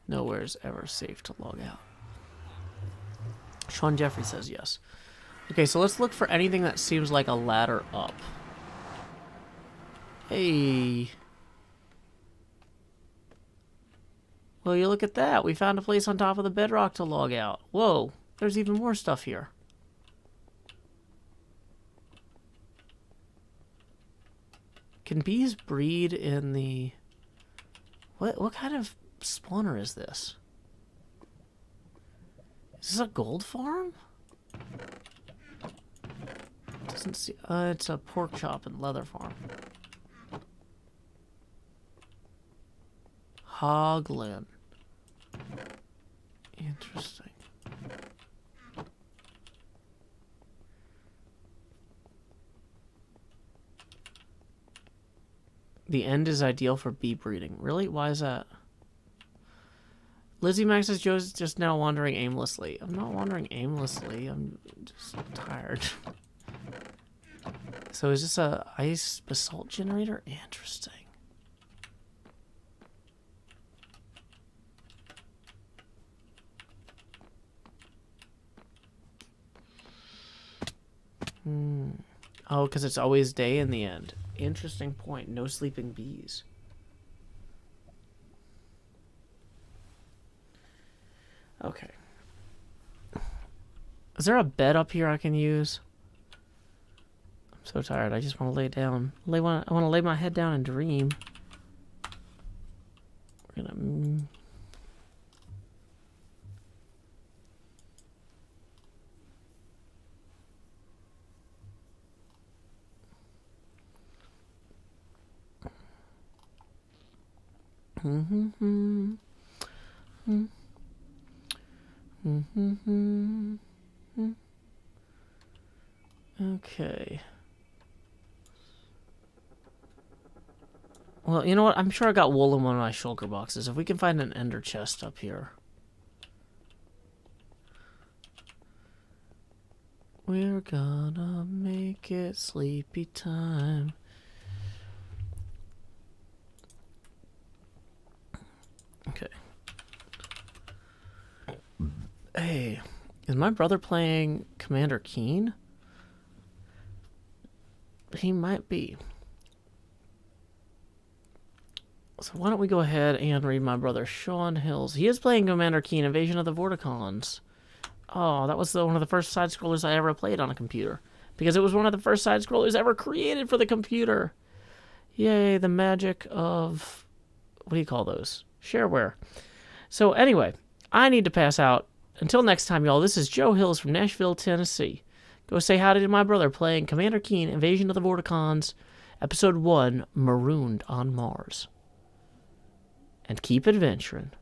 Nowhere's ever safe to log out. Sean Jeffrey says yes. Okay, so let's look for anything that seems like a ladder up. Hey. Well, you look at that. We found a place on top of the bedrock to log out. Whoa, there's even more stuff here. Can bees breed in the... What kind of spawner is this? Is this a gold farm? Doesn't see... it's a pork chop and leather farm. Hoglin. Interesting. The end is ideal for bee breeding. Really? Why is that? Lizzie Max says Joe's just now wandering aimlessly. I'm not wandering aimlessly. I'm just tired. So is this a ice basalt generator? Interesting. Oh, because it's always day in the end. Interesting point. No sleeping bees. Okay. Is there a bed up here I can use? I'm so tired. I just want to lay down. I want to lay my head down and dream. We're gonna... Okay. Well, you know what? I'm sure I got wool in one of my shulker boxes. If we can find an ender chest up here. We're gonna make it sleepy time. Okay. Hey, is my brother playing Commander Keen? He might be. So why don't we go ahead and read my brother Sean Hills. He is playing Commander Keen, Invasion of the Vorticons. Oh, that was one of the first side-scrollers I ever played on a computer. Because it was one of the first side-scrollers ever created for the computer. Yay, the magic of... What do you call those? Shareware. So anyway, I need to pass out. Until next time, y'all, this is Joe Hills from Nashville, Tennessee. Go say howdy to my brother playing Commander Keen, Invasion of the Vorticons, Episode 1, Marooned on Mars. And keep adventuring.